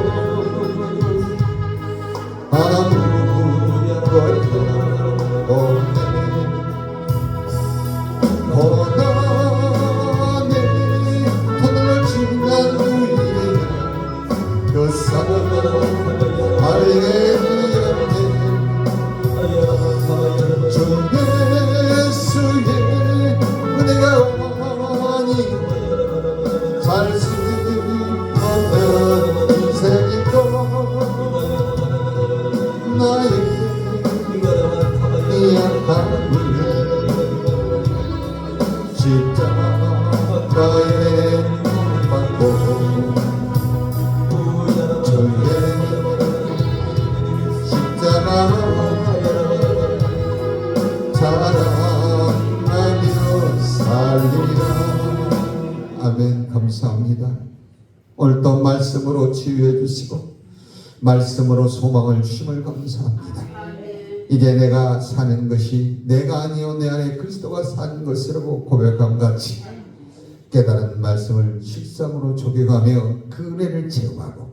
아무것도 없네. 고난의 터널을 지난 후에 그 사랑 알게 되었네. 주 예수의 은혜가 많이 살 수 없는 인생이고 나의 약함을 십자가에 받고 주의 십자가 자랑하며 살리라. 아멘. 감사합니다. 오늘 또 말씀으로 치유해 주시고 말씀으로 소망을 주심을 감사합니다. 이제 내가 사는 것이 내가 아니요 내 안에 그리스도가 사는 것이라고 고백함 같이 깨달은 말씀을 실상으로 적용하며 그 은혜를 체험하고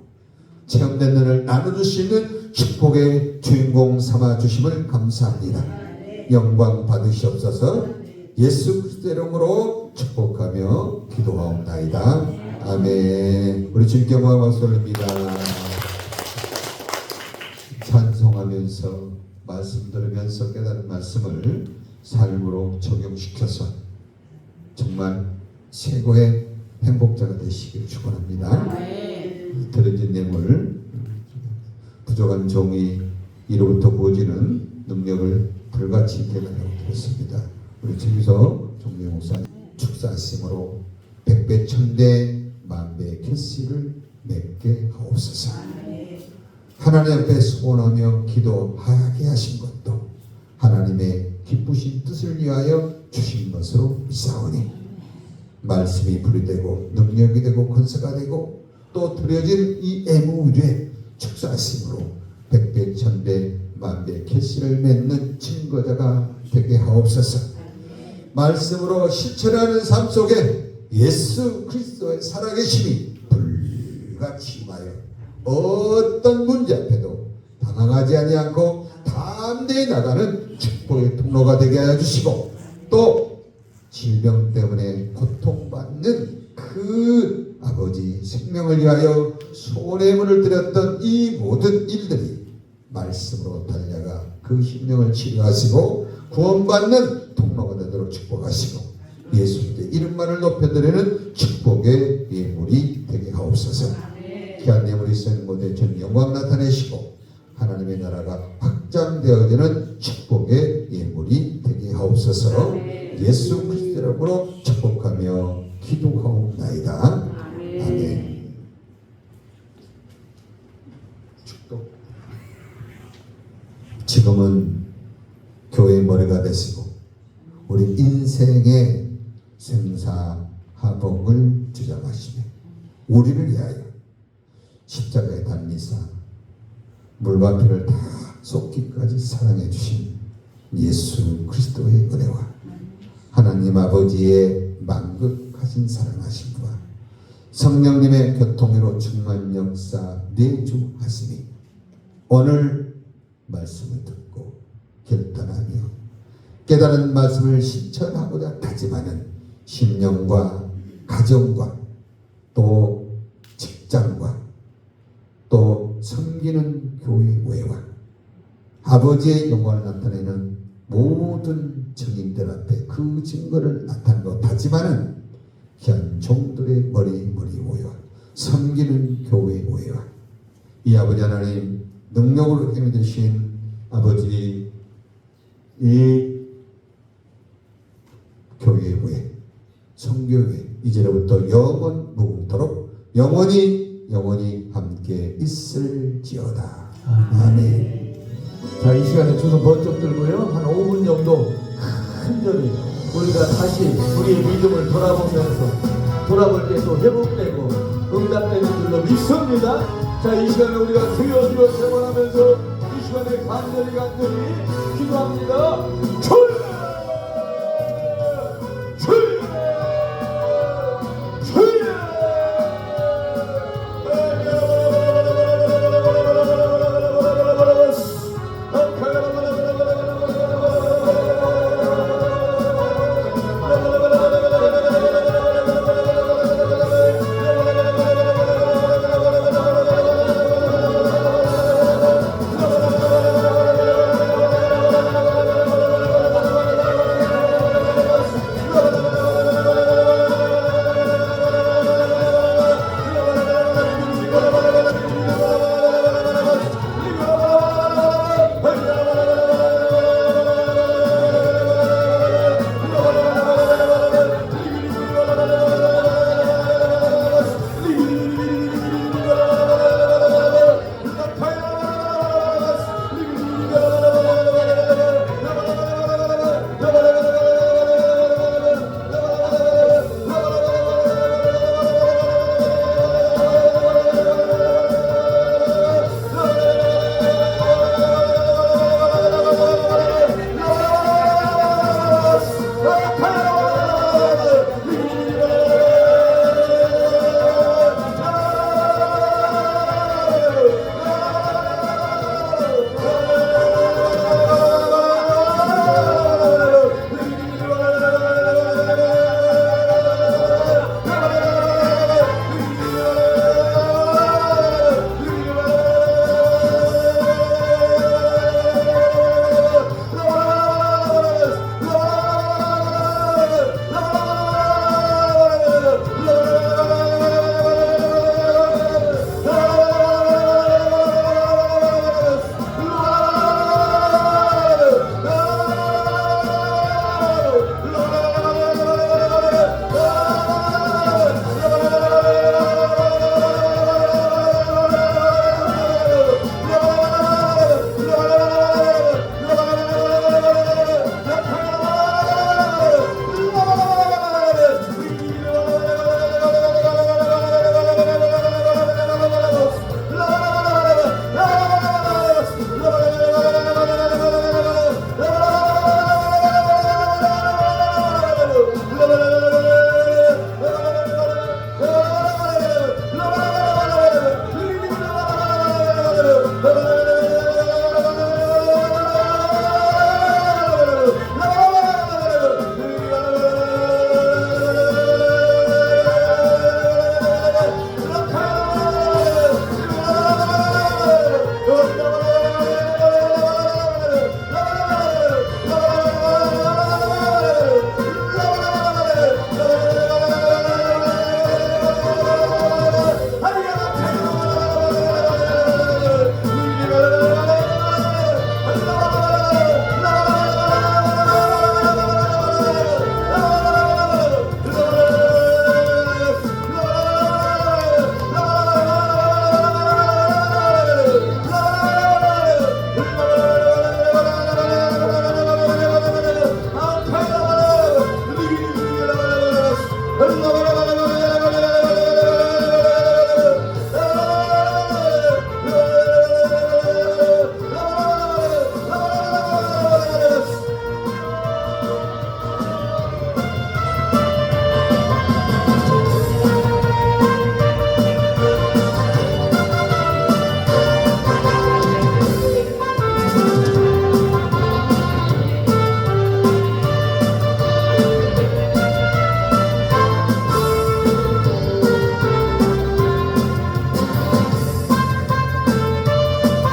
체험된 은혜를 나눠줄 수 있는 축복의 주인공 삼아 주심을 감사합니다. 영광 받으시옵소서. 예수 그리스도 이름으로 축복하며 기도하옵나이다. 아멘. 우리 주님께 영광 박수 올립니다. 찬송하면서 말씀 들으면서 깨달은 말씀을 삶으로 적용시켜서 정말 최고의 행복자가 되시길 축원합니다. 들어진 내물 부족한 종이 이로부터 부어지는 능력을 불같이 깨달으라고 들었습니다. 우리 주기서 종래 목사님 축사하심으로 백배 천대 만배 캐시를 맺게 하옵소서. 하나님 앞에 소원하며 기도하게 하신 것도 하나님의 기쁘신 뜻을 위하여 주신 것으로 믿사오니 말씀이 불이 되고 능력이 되고 권세가 되고 또 드려진 이 애무위에 축사하심으로 백배 천배 만배 캐시를 맺는 증거자가 되게 하옵소서. 말씀으로 실천하는 삶 속에 예수 그리스도의 살아계심이 불같이 임하여 어떤 문제 앞에도 당황하지 아니하고 담대히 나가는 축복의 통로가 되게 하여 주시고 또 질병 때문에 고통받는 그 아버지 생명을 위하여 소원의 문을 드렸던 이 모든 일들이 말씀으로 달려가 그 심령을 치료하시고 구원받는 통로가 되도록 축복하시고 예수님의 이름만을 높여드리는 축복의 예물이 되게 하옵소서. 귀한 예물이 쓰는 곳에 전 영광 나타내시고 하나님의 나라가 확장되어지는 축복의 예물이 되게 하옵소서. 예수 그리스도 이름으로 축복하며 기도하옵나이다. 아멘. 축복. 지금은 교회의 머리가 되시고 우리 인생의 생사하복을 주장하시며 우리를 위하여 십자가에 달리사 물과 피를 다 쏟기까지 사랑해 주신 예수 그리스도의 은혜와 하나님 아버지의 만극하신 사랑하심과 성령님의 교통으로 충만 역사 내주하시니 오늘 말씀을 듣고 결단하며 깨달은 말씀을 실천하고자 다짐하는 심령과 가정과 또 직장과 또 섬기는 교회와 아버지의 영광을 나타내는 모든 증인들 앞에 그 증거를 나타내고 다짐하는 현 종들의 머리 모여 섬기는 교회 모여와 이 아버지 하나님 능력으로 힘이 되신 아버지 이 교회에 성교회 이제로부터 영원 무궁토록 영원히 함께 있을지어다. 아멘. 자, 이 시간에 두 손 번쩍 들고요. 한 5분 정도 간절히 우리가 다시 우리의 믿음을 돌아볼 때 또 회복되고 응답되는 줄로 믿습니다. 자, 이 시간에 우리가 주여 주여 세번하면서 이 시간에 간절히 기도합니다. 주여!